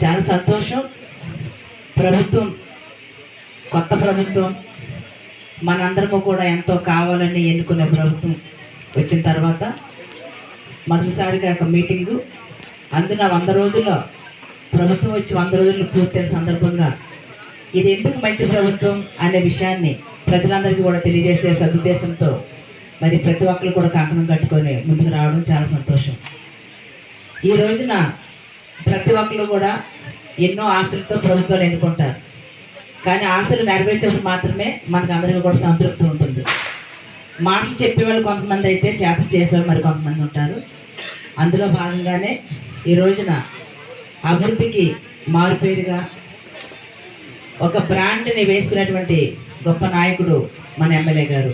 చాలా సంతోషం. ప్రభుత్వం, కొత్త ప్రభుత్వం, మనందరము కూడా ఎంతో కావాలని ఎన్నుకునే ప్రభుత్వం వచ్చిన తర్వాత మొదటిసారిగా ఒక మీటింగు, అందున 100 రోజుల్లో ప్రభుత్వం వచ్చి 100 రోజులు పూర్తయిన సందర్భంగా ఇది ఎందుకు మంచి ప్రభుత్వం అనే విషయాన్ని ప్రజలందరికీ కూడా తెలియజేసే సదుద్దేశంతో మరి ప్రతి ఒక్కరు కూడా కంకణం కట్టుకొని ముందుకు రావడం చాలా సంతోషం. ఈ రోజున ప్రతి ఒక్కరు కూడా ఎన్నో ఆశలతో ప్రభుత్వాలు ఎన్నుకుంటారు. కానీ ఆశలు నెరవేర్చేప్పుడు మాత్రమే మనకు అందరికీ కూడా సంతృప్తి ఉంటుంది. మాటలు చెప్పేవాళ్ళు కొంతమంది అయితే చేపలు చేసేవాళ్ళు మరి కొంతమంది ఉంటారు. అందులో భాగంగానే ఈ రోజున అభివృద్ధికి మారుపేరుగా ఒక బ్రాండ్ని వేసుకున్నటువంటి గొప్ప నాయకుడు మన ఎమ్మెల్యే గారు.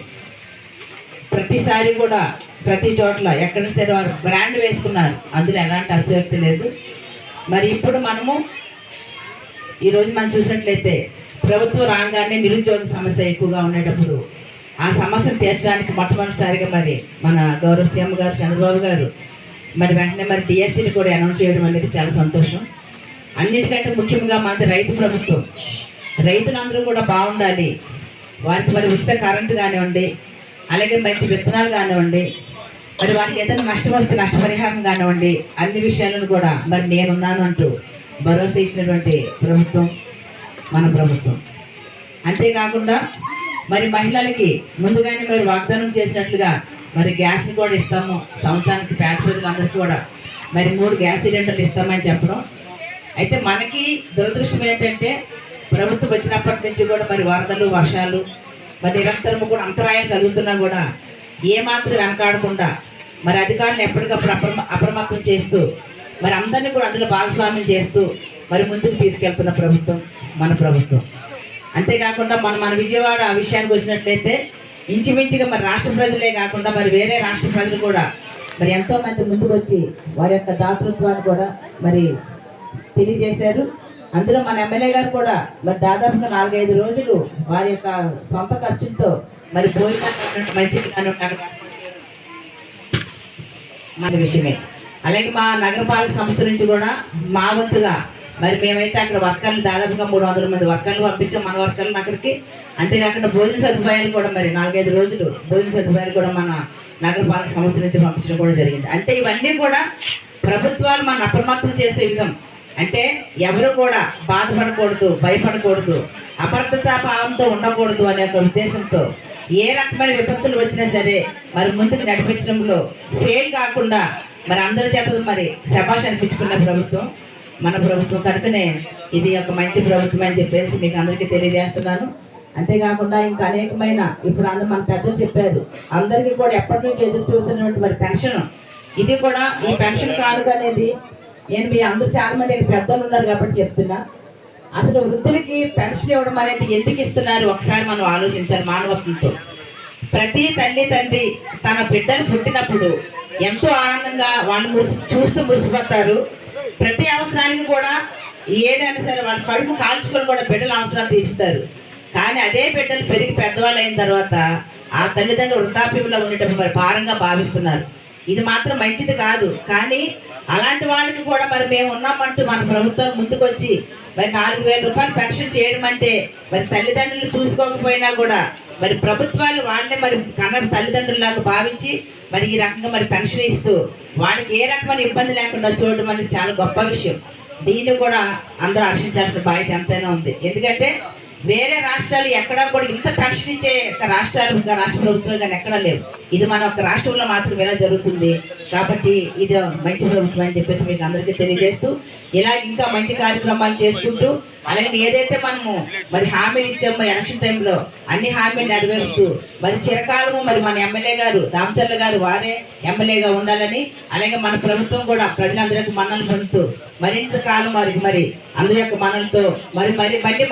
ప్రతిసారి కూడా ప్రతి చోట్ల ఎక్కడ సరే వారు బ్రాండ్ వేసుకున్నారు, అందులో ఎలాంటి అసక్తి లేదు. మరి ఇప్పుడు మనము ఈరోజు మనం చూసినట్లయితే ప్రభుత్వం రాగానే నిరుద్యోగ సమస్య ఎక్కువగా ఉండేటప్పుడు ఆ సమస్యను తీర్చడానికి మొట్టమొదటిసారిగా మరి మన గౌరవ సీఎం గారు చంద్రబాబు గారు మరి వెంటనే మరి డిఎస్సీని కూడా అనౌన్స్ చేయడం అనేది చాలా సంతోషం. అన్నిటికంటే ముఖ్యంగా మనది రైతు ప్రభుత్వం. రైతులందరూ కూడా బాగుండాలి, వారికి మరి ఉచిత కరెంటు కానివ్వండి, అలాగే మంచి విత్తనాలు కానివ్వండి, మరి వారికి ఏదైనా నష్టం వస్తే నష్టపరిహారం కానివ్వండి, అన్ని విషయాలను కూడా మరి నేనున్నాను అంటూ భరోసా ఇచ్చినటువంటి ప్రభుత్వం మన ప్రభుత్వం. అంతేకాకుండా మరి మహిళలకి ముందుగానే మరి వాగ్దానం చేసినట్లుగా మరి గ్యాస్ని కూడా ఇస్తాము, సంవత్సరానికి పేద ప్రజలందరికీ కూడా మరి 3 గ్యాస్ సిలిండర్లు ఇస్తామని చెప్పడం. అయితే మనకి దురదృష్టం ఏంటంటే ప్రభుత్వం వచ్చినప్పటి నుంచి కూడా మరి వరదలు, వర్షాలు మరి నిరంతరము కూడా అంతరాయం కలుగుతున్నా కూడా ఏమాత్రం వెనకాడకుండా మరి అధికారులు ఎప్పటికప్పుడు అప్రమత్తం చేస్తూ మరి అందరినీ కూడా అందులో భాగస్వామ్యం చేస్తూ మరి ముందుకు తీసుకెళ్తున్న ప్రభుత్వం మన ప్రభుత్వం. అంతేకాకుండా మన విజయవాడ ఆ విషయానికి వచ్చినట్లయితే ఇంచుమించుగా మరి రాష్ట్ర ప్రజలే కాకుండా మరి వేరే రాష్ట్ర ప్రజలు కూడా మరి ఎంతోమంది ముందుకు వచ్చి వారి యొక్క దాతృత్వాన్ని కూడా మరి తెలియజేశారు. అందులో మన ఎమ్మెల్యే గారు కూడా మరి దాదాపుగా 4-5 రోజులు వారి యొక్క సొంత ఖర్చులతో మరి భోజనాలు మన విషయమే. అలాగే మా నగరపాలక సంస్థ నుంచి కూడా మా వంతుగా మరి మేమైతే అక్కడ వర్కర్లు దాదాపుగా 300 మంది వర్కర్లు పంపించాం, మన వర్కర్లను అక్కడికి. అంతేకాకుండా భోజన సదుపాయాలు కూడా మరి 4-5 రోజులు భోజన సదుపాయాలు కూడా మన నగరపాలక సంస్థ నుంచి పంపించడం కూడా జరిగింది. అంటే ఇవన్నీ కూడా ప్రభుత్వాలు మన అప్రమత్తం చేసే విధం. అంటే ఎవరు కూడా బాధపడకూడదు, భయపడకూడదు, అభద్రతా భావంతో ఉండకూడదు అనే ఒక ఉద్దేశంతో ఏ రకమైన విపత్తులు వచ్చినా సరే మరి ముందుకు నడిపించడంలో ఫెయిల్ కాకుండా మరి అందరి చేత మరి శభాష్ అనిపించుకున్న ప్రభుత్వం మన ప్రభుత్వం. కనుకనే ఇది ఒక మంచి ప్రభుత్వం అని చెప్పేసి మీకు అందరికీ తెలియజేస్తున్నాను. అంతేకాకుండా ఇంకా అనేకమైన ఇప్పుడు అందరూ మన పెద్దలు చెప్పారు, అందరికీ కూడా ఎప్పటి నుంచి ఎదురు చూస్తున్నటువంటి మరి పెన్షన్, ఇది కూడా ఈ పెన్షన్ కానుక అనేది నేను మీ అందరూ చాలా మంది పెద్దలు ఉన్నారు కాబట్టి చెప్తున్నా. అసలు వృద్ధులకి పెన్షన్ ఇవ్వడం అనేది ఎందుకు ఇస్తున్నారు ఒకసారి మనం ఆలోచించాలి మానవత్వంతో. ప్రతి తల్లి తండ్రి తన బిడ్డలు పుట్టినప్పుడు ఎంతో ఆనందంగా వాళ్ళు చూస్తూ మురిసిపోతారు. ప్రతి అవసరానికి కూడా ఏదైనా సరే వాళ్ళ కడుపు కాల్చుకొని కూడా బిడ్డల అవసరాలు తీరుస్తారు. కానీ అదే బిడ్డలు పెరిగి పెద్దవాళ్ళు అయిన తర్వాత ఆ తల్లిదండ్రులు వృద్ధాప్యంలో ఉండేటప్పుడు మరి భారంగా భావిస్తున్నారు. ఇది మాత్రం మంచిది కాదు. కానీ అలాంటి వాళ్ళకి కూడా మరి మేము ఉన్నామంటూ మన ప్రభుత్వం ముందుకొచ్చి మరి 4,000 రూపాయలు పెన్షన్ చేయడం అంటే మరి తల్లిదండ్రులు చూసుకోకపోయినా కూడా మరి ప్రభుత్వాలు వాళ్ళని మరి కన్న తల్లిదండ్రులాగా భావించి మరి ఈ రకంగా మరి పెన్షన్ ఇస్తూ వాళ్ళకి ఏ రకమైన ఇబ్బంది లేకుండా చూడడం అనేది చాలా గొప్ప విషయం. దీన్ని కూడా అందరూ హర్షించాల్సిన బాధ్యత ఎంతైనా ఉంది. ఎందుకంటే వేరే రాష్ట్రాలు ఎక్కడా కూడా ఇంత పెన్షన్ ఇచ్చే రాష్ట్రాలు ఇంకా రాష్ట్ర ప్రభుత్వాలు కానీ ఎక్కడా లేవు. ఇది మన ఒక రాష్ట్రంలో మాత్రం ఎలా జరుగుతుంది. కాబట్టి ఇది మంచి ప్రభుత్వం అని చెప్పేసి మీకు అందరికీ తెలియజేస్తూ ఇలా ఇంకా మంచి కార్యక్రమాలు చేసుకుంటూ అలాగే ఏదైతే మనము మరి హామీలు ఇచ్చామో ఎలక్షన్ టైంలో అన్ని హామీలు నెరవేరుస్తూ మరి చిరకాలము మరి మన ఎమ్మెల్యే గారు దామచర్ల గారు వారే ఎమ్మెల్యేగా ఉండాలని, అలాగే మన ప్రభుత్వం కూడా ప్రజలందరికీ మన్నలు పొందుతూ మరింత కాలం వారికి మరి అందరి యొక్క మనలతో మరి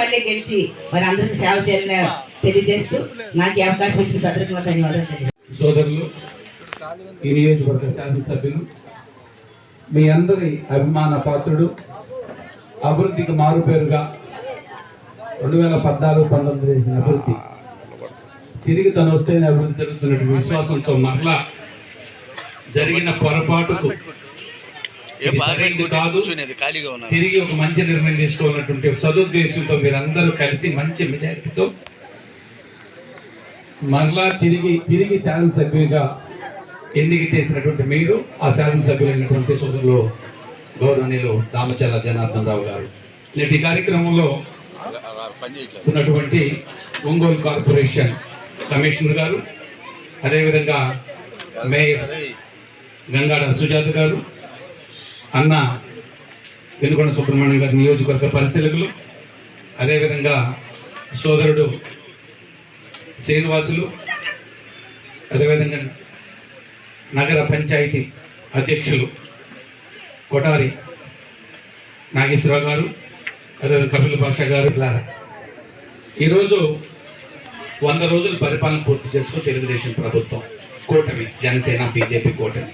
మళ్ళీ గెలిచి మరి అందరికి సేవ చేయాలని తెలియజేస్తూ నాకు ఈ అవకాశం ఇచ్చిన పత్రికలో ధన్యవాదాలు. సోదరులు, ఈ నియోజకవర్గ శాసనసభ్యులు, మీ అందరి అభిమాన పాత్రుడు, అభివృద్ధికి మారుపేరుగా 2014-19 చేసిన అభివృద్ధి తిరిగి తను వస్తేనే అభివృద్ధి జరుగుతున్నటువంటి విశ్వాసంతో మరలా జరిగిన పొరపాటుకు కాదు తిరిగి ఒక మంచి నిర్ణయం తీసుకోవాలన్నటువంటి సదుద్దేశంతో మీరందరూ కలిసి మంచి మెజారిటీతో మరలా తిరిగి శాసనసభ్యులుగా ఎన్నిక చేసినటువంటి మీరు, ఆ శాసనసభ్యులైనటువంటి సోదరులు గౌరవనీయులు దామచర్ల జనార్దన్ రావు గారు, నేటి కార్యక్రమంలో ఉన్నటువంటి ఒంగోలు కార్పొరేషన్ కమిషనర్ గారు, అదేవిధంగా మేయర్ గంగాడ సుజాత గారు, అన్న వెనుకొండ సుబ్రహ్మణ్యం గారి నియోజకవర్గ పరిశీలకులు, అదేవిధంగా సోదరుడు శ్రీనివాసులు, అదేవిధంగా నగర పంచాయతీ అధ్యక్షులు కొటారి నాగేశ్వరరావు గారు, అదేవిధంగా కపిల్ భాష గారు, ఈరోజు 100 రోజుల పరిపాలన పూర్తి చేసుకుని తెలుగుదేశం ప్రభుత్వం కూటమి జనసేన బీజేపీ కూటమి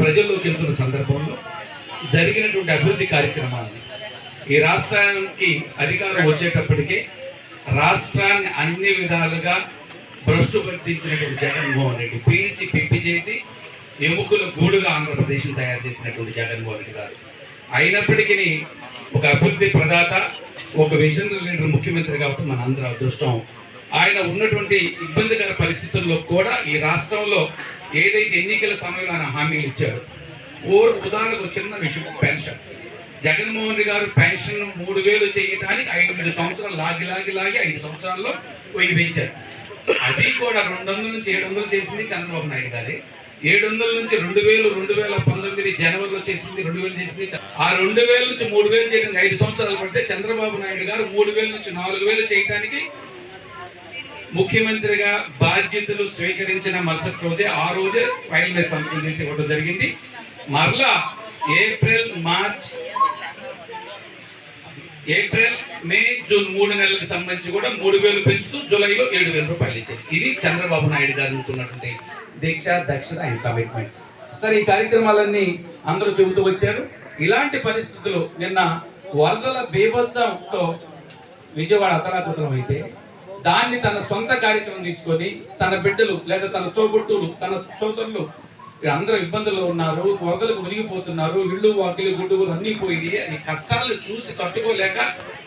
ప్రజల్లోకి వెళ్తున్న సందర్భంలో జరిగినటువంటి అభివృద్ధి కార్యక్రమాలని ఈ రాష్ట్రానికి అధికారం వచ్చేటప్పటికే రాష్ట్రాన్ని అన్ని విధాలుగా భ్రష్టు పట్టించినటువంటి జగన్మోహన్ రెడ్డి పీల్చి పిప్పి చేసి ఎముకల గూడుగా ఆంధ్రప్రదేశ్ని తయారు చేసినటువంటి జగన్మోహన్ రెడ్డి గారు అయినప్పటికీ ఒక అభివృద్ధి ప్రదాత, ఒక విజనరీ లీడర్ ముఖ్యమంత్రి కాబట్టి మన అందరూ అదృష్టం. ఆయన ఉన్నటువంటి ఇబ్బందికర పరిస్థితుల్లో కూడా ఈ రాష్ట్రంలో ఏదైతే ఎన్నికల సమయంలో ఆయన హామీలు ఇచ్చారు, ఉదాహరణకు చిన్న విషయం పెన్షన్. జగన్మోహన్ రెడ్డి గారు పెన్షన్ 3,000 చేయడానికి 5 సంవత్సరాలు లాగి 5 సంవత్సరాల్లో 1000 పెంచారు. అది కూడా 200 నుంచి 700 చేసింది చంద్రబాబు నాయుడు గారి. 700 నుంచి 2,000, 2019 జనవరిలో చేసింది 2,000 చేసింది. ఆ 2,000 నుంచి 3,000 చేయడానికి 5 సంవత్సరాలు పడితే చంద్రబాబు నాయుడు గారు 3,000 నుంచి 4,000 చేయడానికి ముఖ్యమంత్రిగా బాధ్యతలు స్వీకరించిన మరుసటి రోజే ఆ రోజే ఫైల్ మీద సంతకం చేసి ఇవ్వడం జరిగింది. మరలా ఏప్రిల్, మే, జూన్ 3 నెలలకు సంబంధించి కూడా 3,000 పెంచుతూ జూలైలో 7,000 రూపాయలు ఇచ్చారు. ఇది చంద్రబాబు నాయుడు గారు అనుకున్నటువంటి దీక్ష, దక్షత అండ్ కమిట్మెంట్. సరే ఈ కార్యక్రమాలన్నీ అందరూ చెబుతూ వచ్చారు. ఇలాంటి పరిస్థితులు నిన్న వరదల బీభత్సంతో విజయవాడ అతలాకుతలం అయితే దాన్ని తన సొంత కార్యక్రమం తీసుకొని తన బిడ్డలు లేదా తన తోబుట్టులు తన సోదరులు అందరూ ఇబ్బందుల్లో ఉన్నారు, వరదలకు మునిగిపోతున్నారు, ఇళ్ళు వాకిలు గుడ్డుగులు అన్నీ పోయి ఈ కష్టాలు చూసి తట్టుకోలేక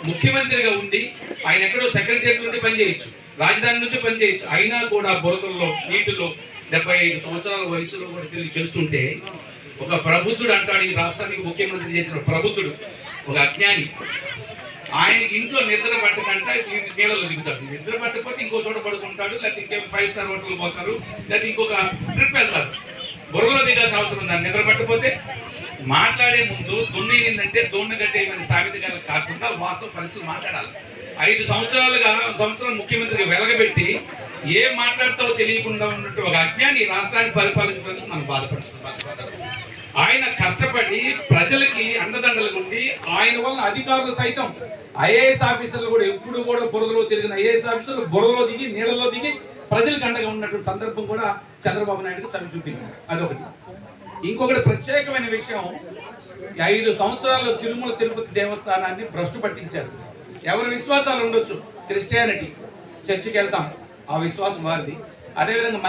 ముఖ్యమంత్రిగా ఉండి ఆయన ఎక్కడో సెక్రటరియట్ నుండి పనిచేయచ్చు, రాజధాని నుంచి పనిచేయచ్చు, అయినా కూడా బురదల్లో నీటిలో 75 సంవత్సరాల వయసులో కూడా తిరిగి చేస్తుంటే ఒక ప్రబుద్ధుడు అంటాడు, ఈ రాష్ట్రానికి ముఖ్యమంత్రి చేసిన ప్రబుద్ధుడు ఒక అజ్ఞాని. ఆయన ఇంట్లో నిద్ర పట్టకంట నీళ్ళలో దిగుతాడు, నిద్ర పట్టకపోతే ఇంకో చోట పడుకుంటాడు, లేకపోతే ఇంకే 5 స్టార్ హోటల్ పోతారు, లేకపోతే ఇంకొక ట్రిప్ వెళ్తారు. బుర్రలో దిగాల్సిన అవసరం ఉందని నిద్ర పట్టకపోతే మాట్లాడే ముందు దున్నేందంటే దోన్నగట్టే ఏమైనా సామెతగా కాకుండా వాస్తవ పరిస్థితులు మాట్లాడాలి. 5 సంవత్సరం ముఖ్యమంత్రికి వెలగబెట్టి ఏం మాట్లాడతావో తెలియకుండా ఉన్నట్టు ఒక అజ్ఞాని రాష్ట్రాన్ని పరిపాలించడానికి మనం బాధపడుతున్నాం. ఆయన కష్టపడి ప్రజలకి అండదండలు ఉండి ఆయన వల్ల అధికారులు సైతం ఐఏఎస్ ఆఫీసర్లు కూడా ఎప్పుడు కూడా బురదలో తిరిగిన ఐఏఎస్ ఆఫీసర్లు బురదలో దిగి నీళ్ళలో దిగి ప్రజలకు అండగా ఉన్నటువంటి సందర్భం కూడా చంద్రబాబు నాయుడుకి చవి చూపించారు. అదొకటి. ఇంకొకటి ప్రత్యేకమైన విషయం, 5 సంవత్సరాల్లో తిరుమల తిరుపతి దేవస్థానాన్ని భ్రష్టు పట్టించారు. ఎవరి విశ్వాసాలు ఉండొచ్చు, క్రిస్టియానిటీ చర్చికి వెళ్తాం ఆ విశ్వాసం వారిది, అదేవిధంగా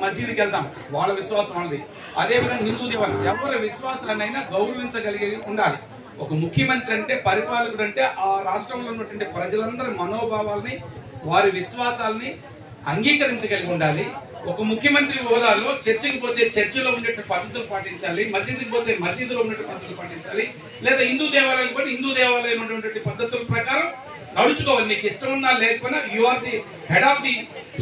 మసీదుకి వెళ్తాం వాళ్ళ విశ్వాసం వాళ్ళది, అదేవిధంగా హిందూ దేవాలయం ఎవరి విశ్వాసాన్నైనా గౌరవించగలిగి ఉండాలి. ఒక ముఖ్యమంత్రి అంటే పరిపాలకుడు అంటే ఆ రాష్ట్రంలో ఉన్నటువంటి ప్రజలందరి మనోభావాల్ని వారి విశ్వాసాలని అంగీకరించగలిగి ఉండాలి. ఒక ముఖ్యమంత్రి హోదాలో చర్చికి పోతే చర్చిలో ఉండేటువంటి పద్ధతులు పాటించాలి, మసీదుకి పోతే మసీదులో ఉన్నటువంటి పద్ధతులు పాటించాలి, లేదా హిందూ దేవాలయం పోతే హిందూ దేవాలయం ఉన్నటువంటి పద్ధతుల ప్రకారం నడుచుకోవాలి. నీకు ఇష్టం ఉన్నా లేకపోయినా you are the head of the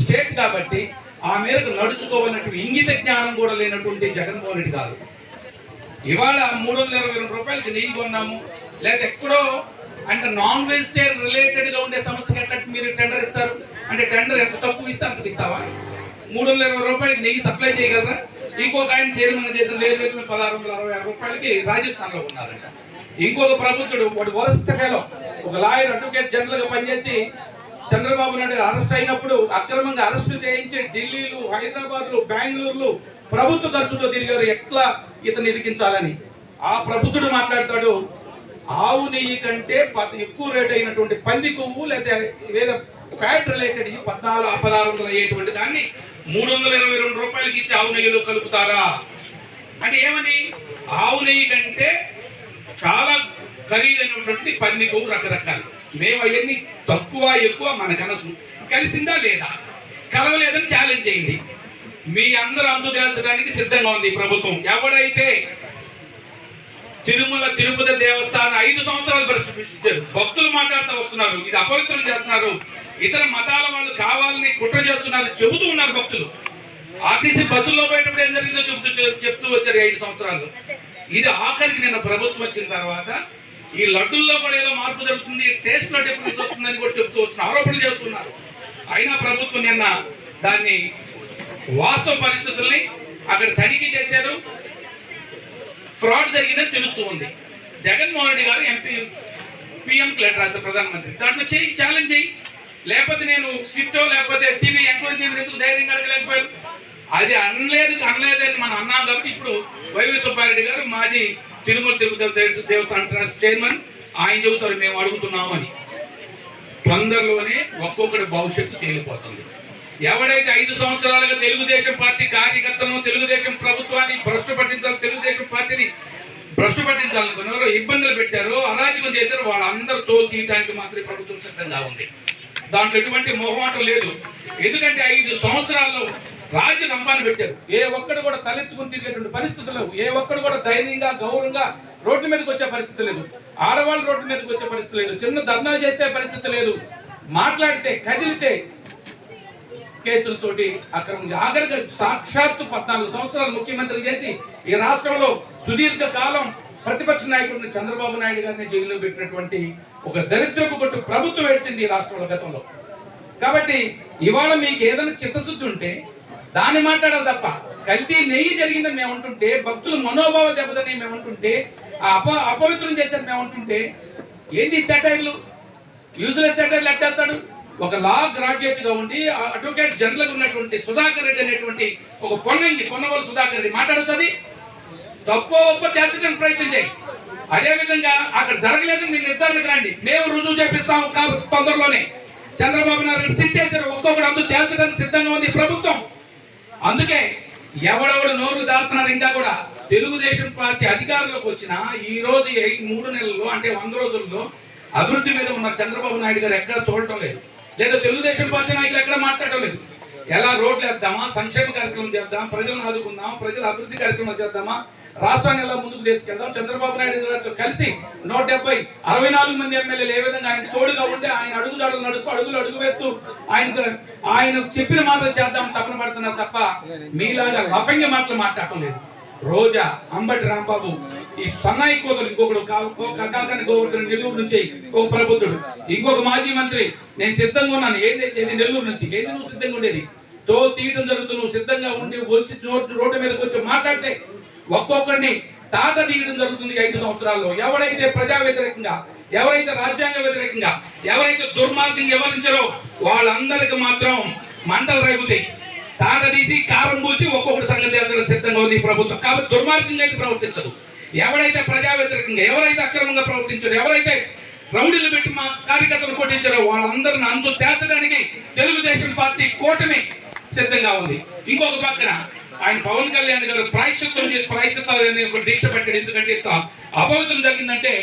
state కాబట్టి ఆ మేరకు నడుచుకోవాలన్నటువంటి ఇంగిత జ్ఞానం కూడా లేనటువంటి జగన్మోహన్ రెడ్డి గారు ఇవాళ 322 రూపాయలకి నెయ్యి కొన్నాము, లేదా ఎక్కడో అంటే నాన్ వెజిటేరియన్ రిలేటెడ్ గా ఉండే సంస్థకి ఎట్లా మీరు టెండర్ ఇస్తారు అంటే టెండర్ ఎంత తక్కువ ఇస్తే అంతకు ఇస్తావా? 320 రూపాయలకి నెయ్యి సప్లై చేయగలరా? ఇంకొక ఆయన చైర్మన్ చేసిన లేదు 1666 రూపాయలకి రాజస్థాన్ లో ఉన్నారంట. ఇంకొక ప్రభుత్వుడు వాడు వరస్ట్ ఫెలో ఒక లాయర్ అడ్వకేట్ జనరల్ గా పనిచేసి చంద్రబాబు నాయుడు అరెస్ట్ అయినప్పుడు అక్రమంగా అరెస్టు చేయించి ఢిల్లీలు, హైదరాబాద్లు, బెంగళూరులు ప్రభుత్వ ఖర్చుతో తిరిగారు ఎట్లా ఇతను ఇరికించాలని. ఆ ప్రభుత్వుడు మాట్లాడతాడు, ఆవు నెయ్యి కంటే ఎక్కువ రేట్ అయినటువంటి పంది కొవ్వు లేదా వేరే ఫ్యాట్ రిలేటెడ్ 1600 అయ్యేటువంటి దాన్ని 322 రూపాయలకి ఇచ్చి ఆవు నెయ్యిలో కలుపుతారా అంటే ఏమని? ఆవు నెయ్యి కంటే చాలా ఖరీదైనటువంటి పంది కొవ్వు రకరకాలు, మేము అవన్నీ తక్కువ ఎక్కువ మన కనసు కలిసిందా లేదా, కలవలేదని ఛాలెంజ్ చేయండి. మీ అందరూ అందు తేల్చడానికి సిద్ధంగా ఉంది ప్రభుత్వం. ఎవడైతే తిరుమల తిరుపతి దేవస్థానం 5 సంవత్సరాలు ప్రశ్నించారు, భక్తులు మాట్లాడుతూ వస్తున్నారు, ఇది అపవిత్రం చేస్తున్నారు, ఇతర మతాల వాళ్ళు కావాలని కుట్ర చేస్తున్నారు చెబుతూ ఉన్నారు భక్తులు. ఆర్టీసీ బస్సుల్లో పోయేటప్పుడు ఏం జరిగిందో చెప్తూ వచ్చారు 5 సంవత్సరాలు. ఇది ఆఖరికి నిన్న ప్రభుత్వం వచ్చిన తర్వాత ఈ లడ్డుల్లో కూడా ఏదో మార్పు జరుగుతుంది, టేస్ట్ లో డిఫరెన్స్ వస్తుందని కూడా చెప్తూ వస్తున్నారు, ఆరోపణలు చేస్తున్నారు. అయినా ప్రభుత్వం నిన్న దాన్ని వాస్తవ పరిస్థితుల్ని అక్కడ తనిఖీ చేశారు, ఫ్రాడ్ జరిగిందని తెలుస్తూ ఉంది. జగన్మోహన్ రెడ్డి గారు PM లెటర్ రాశారు ప్రధానమంత్రి, దాంట్లో ఛాలెంజ్ చేయి, లేకపోతే నేను సిట్టో లేకపోతే సిబిఐ ఎంక్వైరీ చేయడం ఎందుకు ధైర్యంగా అడగలేకపోయారు. అది అనలేదని మనం అన్నాం కాబట్టి ఇప్పుడు వైవి సుబ్బారెడ్డి గారు మాజీ తిరుమల తిరుపతి దేవస్థానం ట్రస్ట్ చైర్మన్ ఆయన చెబుతారు మేము అడుగుతున్నామని. తొందరలోనే ఒక్కొక్కటి భవిష్యత్తు తేలిపోతుంది. ఎవడైతే 5 సంవత్సరాలుగా తెలుగుదేశం పార్టీ కార్యకర్తలను తెలుగుదేశం ప్రభుత్వాన్ని భ్రష్టు పట్టించాలి, తెలుగుదేశం పార్టీని భ్రష్టు పట్టించాలనుకున్నారో, ఇబ్బందులు పెట్టారో, అరాచకం చేశారో వాళ్ళందరూ తోలు తీయడానికి మాత్రం ప్రభుత్వం సిద్ధంగా ఉంది. దాంట్లో ఎటువంటి మొహమాటం లేదు. ఎందుకంటే 5 సంవత్సరాల్లో రాజరంబాన్ని పెట్టారు. ఏ ఒక్కడు కూడా తలెత్తుకుని తిరిగేటువంటి పరిస్థితులు లేవు. ఏ ఒక్కడు కూడా ధైర్యంగా గౌరవంగా రోడ్డు మీదకి వచ్చే పరిస్థితి లేదు. ఆడవాళ్ళు రోడ్డు మీదకి వచ్చే పరిస్థితి లేదు. చిన్న ధర్నాలు చేసే పరిస్థితి లేదు. మాట్లాడితే కదిలితే కేసులతోటి అక్రమంగా ఆఖరిగా సాక్షాత్తు 14 సంవత్సరాలు ముఖ్యమంత్రి చేసి ఈ రాష్ట్రంలో సుదీర్ఘ కాలం ప్రతిపక్ష నాయకుడిని చంద్రబాబు నాయుడు గారిని జైల్లో పెట్టినటువంటి ఒక దరిద్రపు కొట్టు ప్రభుత్వం ఏడ్చింది ఈ రాష్ట్రంలో గతంలో. కాబట్టి ఇవాళ మీకు ఏదైనా చిత్తశుద్ధి ఉంటే దాన్ని మాట్లాడాలి తప్ప కల్తీ నెయ్యి జరిగిందని మేము ఉంటుంటే, భక్తులు మనోభావ దెబ్బతని మేము ఉంటుంటే, అపవిత్రం చేశారు మేము ఉంటుంటే ఏంది సెటైర్లు? యూజ్లెస్ సెటైర్లు ఎట్టేస్తాడు? ఒక లా గ్రాడ్యుయేట్ గా ఉండి అడ్వకేట్ జనరల్ ఉన్నటువంటి సుధాకర్ రెడ్డి అనేటువంటి ఒక పొన్నవోలు సుధాకర్ రెడ్డి మాట్లాడచ్చు. అది తప్పు ఒప్ప చేర్చడానికి ప్రయత్నం చేయి. అదే విధంగా అక్కడ జరగలేదు మీరు నిర్ధారించండి, మేము రుజువు చేపిస్తాం తొందరలోనే. చంద్రబాబు నాయుడు సిట్ చేశారు, ఒక్కొక్కడు అందుకు తేల్చడానికి సిద్ధంగా ఉంది ప్రభుత్వం. అందుకే ఎవడెవడు నోరు జారుతున్నారు. ఇంకా కూడా తెలుగుదేశం పార్టీ అధికారంలోకి వచ్చిన ఈ రోజు 3 నెలల్లో అంటే 100 రోజుల్లో అభివృద్ధి మీద ఉన్న చంద్రబాబు నాయుడు గారు ఎక్కడ తోడటం లేదు, లేదా తెలుగుదేశం పార్టీ నాయకులు ఎక్కడ మాట్లాడటం లేదు. ఎలా రోడ్లు వేద్దామా, సంక్షేమ కార్యక్రమం చేద్దాం, ప్రజలను ఆదుకుందాం, ప్రజల అభివృద్ధి కార్యక్రమం చేద్దామా, రాష్ట్రాన్ని ఎలా ముందుకు తీసుకెళ్దాం. చంద్రబాబు నాయుడు గారితో కలిసి 170-64 మంది ఎమ్మెల్యేలు ఏ విధంగా ఆయన తోడుగా ఉంటే ఆయన అడుగులు నడుస్తూ అడుగు వేస్తూ ఆయన చెప్పిన మాటలు చేద్దాం తపన పడుతున్నారు తప్ప మీలాగా లఫంగి మాటలు మాట్లాడటం లేదు. రోజా, అంబటి రాంబాబు, ఈ సన్నాయి కోతలు, ఇంకొకడు కాకాని గోవర్ధన్ నెల్లూరు నుంచి ఒక ప్రబుద్ధుడు, ఇంకొక మాజీ మంత్రి నేను సిద్ధంగా ఉన్నాను ఏది నెల్లూరు నుంచి. ఏది నువ్వు సిద్ధంగా ఉండేది? తోలు తీయటం జరుగుతుంది, నువ్వు సిద్ధంగా ఉండి వచ్చి రోడ్డు మీదకి వచ్చి మాట్లాడితే ఒక్కొక్కరిని తాట తీయడం జరుగుతుంది 5 సంవత్సరాల్లో. ఎవరైతే ప్రజా వ్యతిరేకంగా, ఎవరైతే రాజ్యాంగ వ్యతిరేకంగా, ఎవరైతే దుర్మార్గంగా వ్యవహరించారో వాళ్ళందరికి మాత్రం మంటలు రేగుతాయి. తాట తీసి కారం పూసి ఒక్కొక్కటి సంగతి తేల్చడం సిద్ధంగా ఉంది ఈ ప్రభుత్వం. కాబట్టి దుర్మార్గంగా అయితే ప్రవర్తించదు. ఎవరైతే ప్రజా వ్యతిరేకంగా, ఎవరైతే అక్రమంగా ప్రవర్తించారో, ఎవరైతే రౌడీలు పెట్టి మా కార్యకర్తలు కొట్టించారో వాళ్ళందరిని అందు తేల్చడానికి తెలుగుదేశం పార్టీ కూటమి సిద్ధంగా ఉంది. ఇంకొక పక్కన ఆయన పవన్ కళ్యాణ్ గారు ప్రాయశ్చిత్తాలని ఒక దీక్ష పెట్టాడు. ఎందుకంటే అపవిత్రం జరిగిందంటే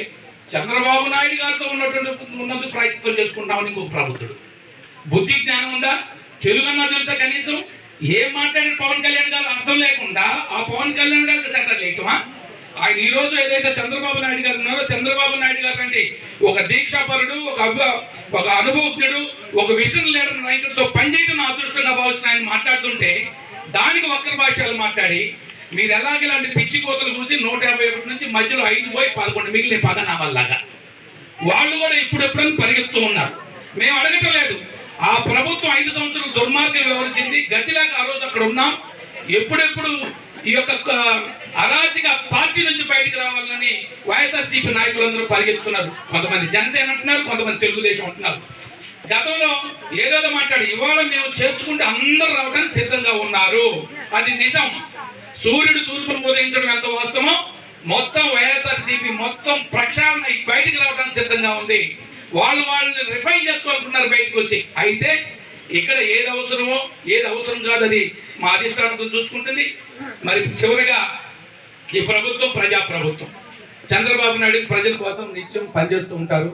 చంద్రబాబు నాయుడు గారితో ఉన్నందుకు ప్రాయశ్చిత్తం చేసుకుంటామని ఇంకొక ప్రభుత్వుడు. బుద్ధి జ్ఞానం ఉందా? తెలుగన్నా తెలుసా? కనీసం ఏం మాట్లాడిన పవన్ కళ్యాణ్ గారు అర్థం లేకుండా ఆ పవన్ కళ్యాణ్ గారికి సెటర్ లేకమా? ఆయన ఈ రోజు ఏదైతే చంద్రబాబు నాయుడు గారు ఉన్నారో, చంద్రబాబు నాయుడు గారు అంటే ఒక దీక్షాపరుడు, ఒక అనుభవజ్ఞుడు, ఒక విజన్ లీడర్ నాయకుడితో పనిచేయడం నా అదృష్టంగా భావిస్తున్న ఆయన మాట్లాడుతుంటే దానికి వక్ర భాషలు మాట్లాడి మీరు ఎలాగ ఇలాంటి పిచ్చి కోతలు చూసి 151 నుంచి మధ్యలో 5 పోయి 11 మిగిలిన పదనామాల్లాగా వాళ్ళు కూడా ఇప్పుడెప్పుడని పరిగెత్తూ ఉన్నారు. మేము అడగటం లేదు. ఆ ప్రభుత్వం 5 సంవత్సరాలు దుర్మార్గం వివరించింది. గతిలాగా ఆ రోజు అక్కడ ఉన్నాం. ఎప్పుడెప్పుడు ఈ యొక్క అరాచక పార్టీ నుంచి బయటకు రావాలని వైఎస్ఆర్సీపీ నాయకులందరూ పరిగెత్తుతున్నారు. కొంతమంది జనసేన అంటున్నారు, కొంతమంది తెలుగుదేశం అంటున్నారు. గతంలో ఏదేదో మాట్లాడి ఇవాళ మేము చేర్చుకుంటే అందరూ రావడానికి సిద్ధంగా ఉన్నారు. అది నిజం. సూర్యుడు తూర్పును ఉదయించడం ఎంత వాస్తవమో మొత్తం వైఎస్ఆర్సీపీ మొత్తం ప్రక్షాళన బయటకు రావడానికి సిద్ధంగా ఉంది. వాళ్ళని రిఫైన్ చేసుకోవాలనుకున్నారు బయటకు వచ్చి. అయితే ఇక్కడ ఏది అవసరమో ఏది అవసరం కాదు అది మా అధిష్టానంతో చూసుకుంటుంది. మరి చివరిగా ఈ ప్రభుత్వం ప్రజాప్రభుత్వం. చంద్రబాబు నాయుడు ప్రజల కోసం నిత్యం పనిచేస్తూ ఉంటారు.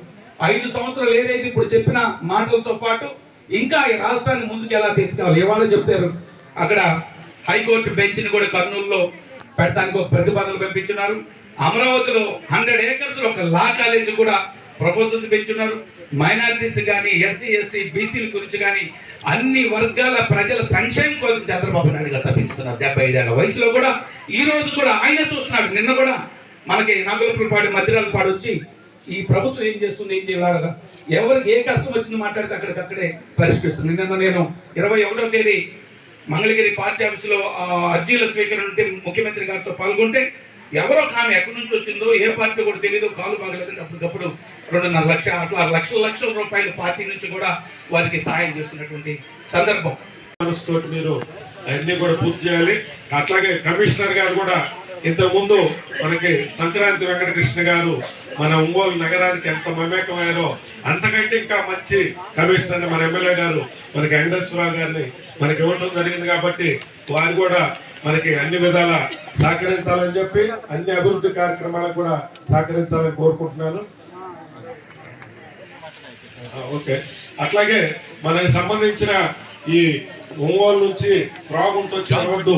5 సంవత్సరాలు ఏదైతే ఇప్పుడు చెప్పిన మాటలతో పాటు ఇంకా ఈ రాష్ట్రాన్ని ముందుకు ఎలా తీసుకెళ్ళాలి ఇవాళ చెప్తారు. అక్కడ హైకోర్టు బెంచ్ని కూడా కర్నూలులో పెట్టడానికి ఒక ప్రతిపాదనలు పంపించున్నారు. అమరావతిలో 100 acres ఒక లా కాలేజీ కూడా ప్రపోజల్స్ పెంచున్నారు. మైనారిటీస్ కానీ, ఎస్సీ ఎస్టీ బీసీల గురించి కానీ అన్ని వర్గాల ప్రజల సంక్షేమం కోసం చంద్రబాబు నాయుడు గారు తప్పిస్తున్నారు. 75 ఏళ్ల వయసులో కూడా ఈ రోజు కూడా ఆయన చూస్తున్నాడు. నిన్న కూడా మనకి నాగోలపురపాడు మధ్యరాలపాడు వచ్చి ఈ ప్రభుత్వం ఏం చేస్తుంది, ఏం చేయాలి, ఎవరికి ఏ కష్టం వచ్చిందో మాట్లాడితే అక్కడికక్కడే పరిష్కరిస్తుంది. నిన్న నేను 21వ తేదీ మంగళగిరి పార్టీ ఆఫీసులో అర్జీల స్వీకరణ ఉంటే ముఖ్యమంత్రి గారితో పాల్గొంటే ఎవరో ఆమె ఎక్కడి నుంచి వచ్చిందో ఏ పార్టీ కూడా తెలియదు, కాలు బాగలేదని అప్పటికప్పుడు 2.5 లక్ష అట్లా లక్షల రూపాయల పార్టీ నుంచి కూడా వారికి సహాయం చేస్తున్నటువంటి సందర్భం. తోటి మీరు అన్ని కూడా పూర్తి చేయాలి. అట్లాగే కమిషనర్ గారు కూడా ఇంతకుముందు మనకి సంక్రాంతి వెంకటకృష్ణ గారు మన ఒంగోలు నగరానికి ఎంత మమేకమయ్యారో అంతకంటే ఇంకా మంచి కమిషనర్ మన ఎమ్మెల్యే గారు మనకి వెంకటేశ్వరరావు గారిని మనకి ఇవ్వడం జరిగింది. కాబట్టి వారు కూడా మనకి అన్ని విధాల సహకరించాలని చెప్పి అన్ని అభివృద్ధి కార్యక్రమాలకు కూడా సహకరించాలని కోరుకుంటున్నాను. ఓకే, అట్లాగే మనకి సంబంధించిన ఈ ఒంగోలు నుంచి ప్రాగుంట వచ్చిన రోడ్డు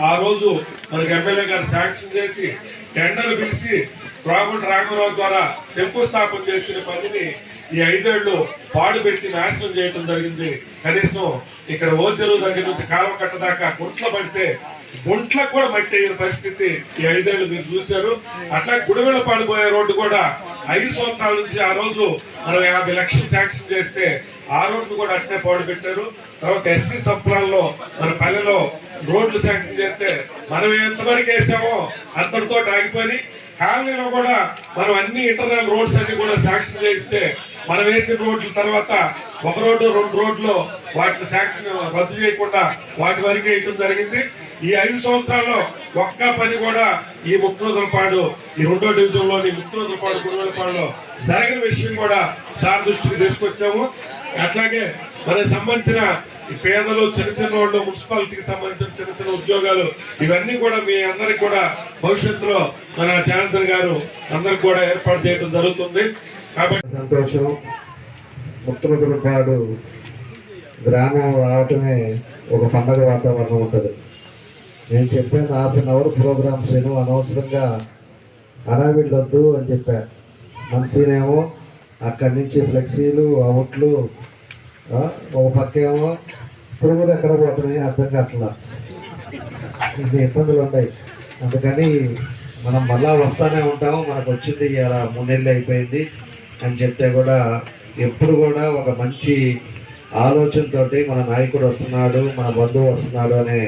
ఆ రోజు మనకి ఎమ్మెల్యే గారు శాంక్షన్ చేసి టెండర్ పిలిచి ప్రాగుంట రాఘవరావు ద్వారా శంకుస్థాపన చేసిన పనిని ఈ 5 ఏళ్లు పాడుపెట్టి నాశనం చేయడం జరిగింది. కనీసం ఇక్కడ ఓచెరువు దగ్గర నుంచి కాలువ కట్ట దాకా గుంట్లో పడితే గుంట్లకు కూడా మట్టి అయిన పరిస్థితి ఈ 5 ఏళ్లు మీరు చూశారు. అట్లా గుడివెళ్ళపాడు పోయే రోడ్డు కూడా 5 సంవత్సరాల నుంచి ఆ రోజు మనం 50 లక్షలు శాంక్షన్ చేస్తే ఆ రోడ్డు కూడా అట్నే పాడు పెట్టారు. తర్వాత ఎస్సీ సప్లాల్లో మన పల్లెలో రోడ్లు శాంక్షన్ చేస్తే మనం ఎంతవరకు వేసామో అంతటితో ఆగిపోయి కాలనీలో కూడా మనం అన్ని ఇంటర్నల్ రోడ్స్ అన్ని కూడా శాంక్షన్ చేస్తే మనం వేసిన రోడ్ల తర్వాత 1 రోడ్డు 2 రోడ్లు వాటిని శాంక్షన్ రద్దు చేయకుండా వాటి వరకు వేయటం జరిగింది. ఈ 5 సంవత్సరాల్లో ఒక్క పని కూడా ఈ ముక్తనూతలపాడు ఈ 2వ డివిజన్లోని ముక్తనూతలపాడు గురువలపాడులో జరగని విషయం కూడా సార్ దృష్టికి తీసుకొచ్చాము. అట్లాగే మనకి సంబంధించిన ఈ పేదలు, చిన్న చిన్న వాళ్ళు, మున్సిపాలిటీకి సంబంధించిన చిన్న చిన్న ఉద్యోగాలు ఇవన్నీ కూడా మీ అందరికి కూడా భవిష్యత్తులో మన జనార్దన్ గారు అందరికి కూడా ఏర్పాటు చేయడం జరుగుతుంది. కాబట్టి సంతోషం. ముక్తనూతలపాడు గ్రామం రావటమే ఒక పండగ వాతావరణం ఉంటుంది. నేను చెప్పాను ½ అవర్ ప్రోగ్రామ్స్ ఏమో అనవసరంగా హడావిడ్లొద్దు అని చెప్పాను. మనసేనేమో అక్కడి నుంచి ఫ్లెక్సీలు, అవుట్లు, ఒక పక్కేమో పురుగులు ఎక్కడ పోతున్నాయి అర్థం కావట్లా. ఇది ఇబ్బందులు ఉన్నాయి. అందుకని మనం మళ్ళా వస్తూనే ఉంటాము. మనకు వచ్చింది ఇలా 3 నెలలు అయిపోయింది అని చెప్తే కూడా ఎప్పుడు కూడా ఒక మంచి ఆలోచనతో మన నాయకుడు వస్తున్నాడు, మన బంధువు వస్తున్నాడు అనే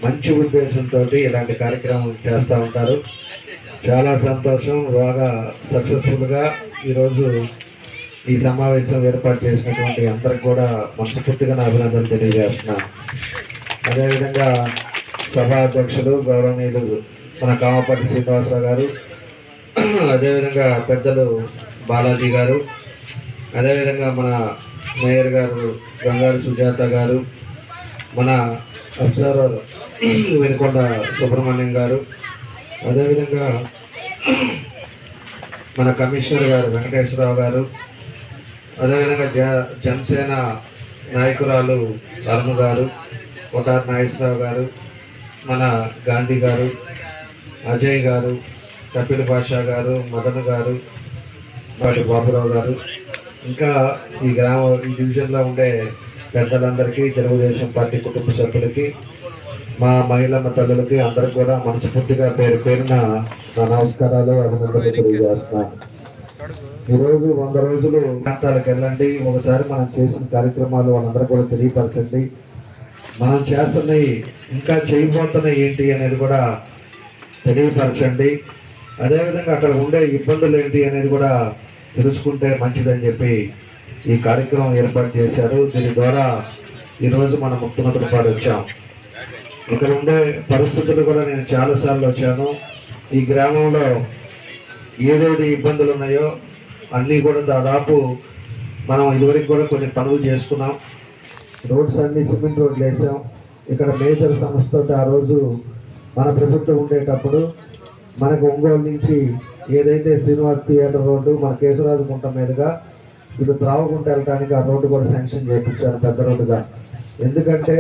మంచి ఉద్దేశంతో ఇలాంటి కార్యక్రమం చేస్తూ ఉంటారు. చాలా సంతోషం. బాగా సక్సెస్ఫుల్గా ఈరోజు ఈ సమావేశం ఏర్పాటు చేసినటువంటి అందరికి కూడా మనస్ఫూర్తిగా నా అభినందనలు తెలియజేస్తున్నాను. అదేవిధంగా సభా అధ్యక్షులు గౌరవనీయులు మన కామపాటి శ్రీనివాసరావు గారు, అదేవిధంగా పెద్దలు బాలాజీ గారు, అదేవిధంగా మన మేయర్ గారు గంగారు సుజాత గారు, మన అఫ్సర్ వెనుకొండ సుబ్రహ్మణ్యం గారు, అదేవిధంగా మన కమిషనర్ గారు వెంకటేశ్వరరావు గారు, అదేవిధంగా జనసేన నాయకురాలు అరుణ్ గారు, కొటార్ నాగేశ్వరరావు గారు, మన గాంధీ గారు, అజయ్ గారు, కపిల్ బాషా గారు, మదన్ గారు, వాటి బాబురావు గారు, ఇంకా ఈ డివిజన్లో ఉండే పెద్దలందరికీ, తెలుగుదేశం పార్టీ కుటుంబ సభ్యులకి, మా మహిళమ్మ తల్లులకి అందరికి కూడా మనస్ఫూర్తిగా పేరు పేరున నా నమస్కారాలు, అభినందనలు తెలియజేస్తున్నాను. ఈరోజు 100 రోజులు ప్రాంతాలకు వెళ్ళండి. ఒకసారి మనం చేసిన కార్యక్రమాలు వాళ్ళందరూ కూడా తెలియపరచండి. మనం చేస్తున్నవి ఇంకా చేయబోతున్నాయి ఏంటి అనేది కూడా తెలియపరచండి. అదేవిధంగా అక్కడ ఉండే ఇబ్బందులు ఏంటి అనేది కూడా తెలుసుకుంటే మంచిదని చెప్పి ఈ కార్యక్రమం ఏర్పాటు చేశారు. దీని ద్వారా ఈరోజు మనం ముక్తనూతలపాడు వచ్చాం. ఇక్కడ ఉండే పరిస్థితులు కూడా నేను చాలాసార్లు వచ్చాను. ఈ గ్రామంలో ఏదేది ఇబ్బందులు ఉన్నాయో అన్నీ కూడా దాదాపు మనం ఇదివరకు కూడా కొన్ని పనులు చేసుకున్నాం. రోడ్స్ అన్నీ సిమెంట్ రోడ్లు వేసాం. ఇక్కడ మేజర్ సంస్థతో ఆ రోజు మన ప్రభుత్వం ఉండేటప్పుడు మనకు ఒంగోలు నుంచి ఏదైతే శ్రీనివాస్ థియేటర్ రోడ్డు మన కేశవరాజు గుంట మీదుగా ఇటు త్రావకుంట వెళ్ళడానికి ఆ రోడ్డు కూడా శాంక్షన్ చేయించాను, పెద్ద రోడ్డుగా. ఎందుకంటే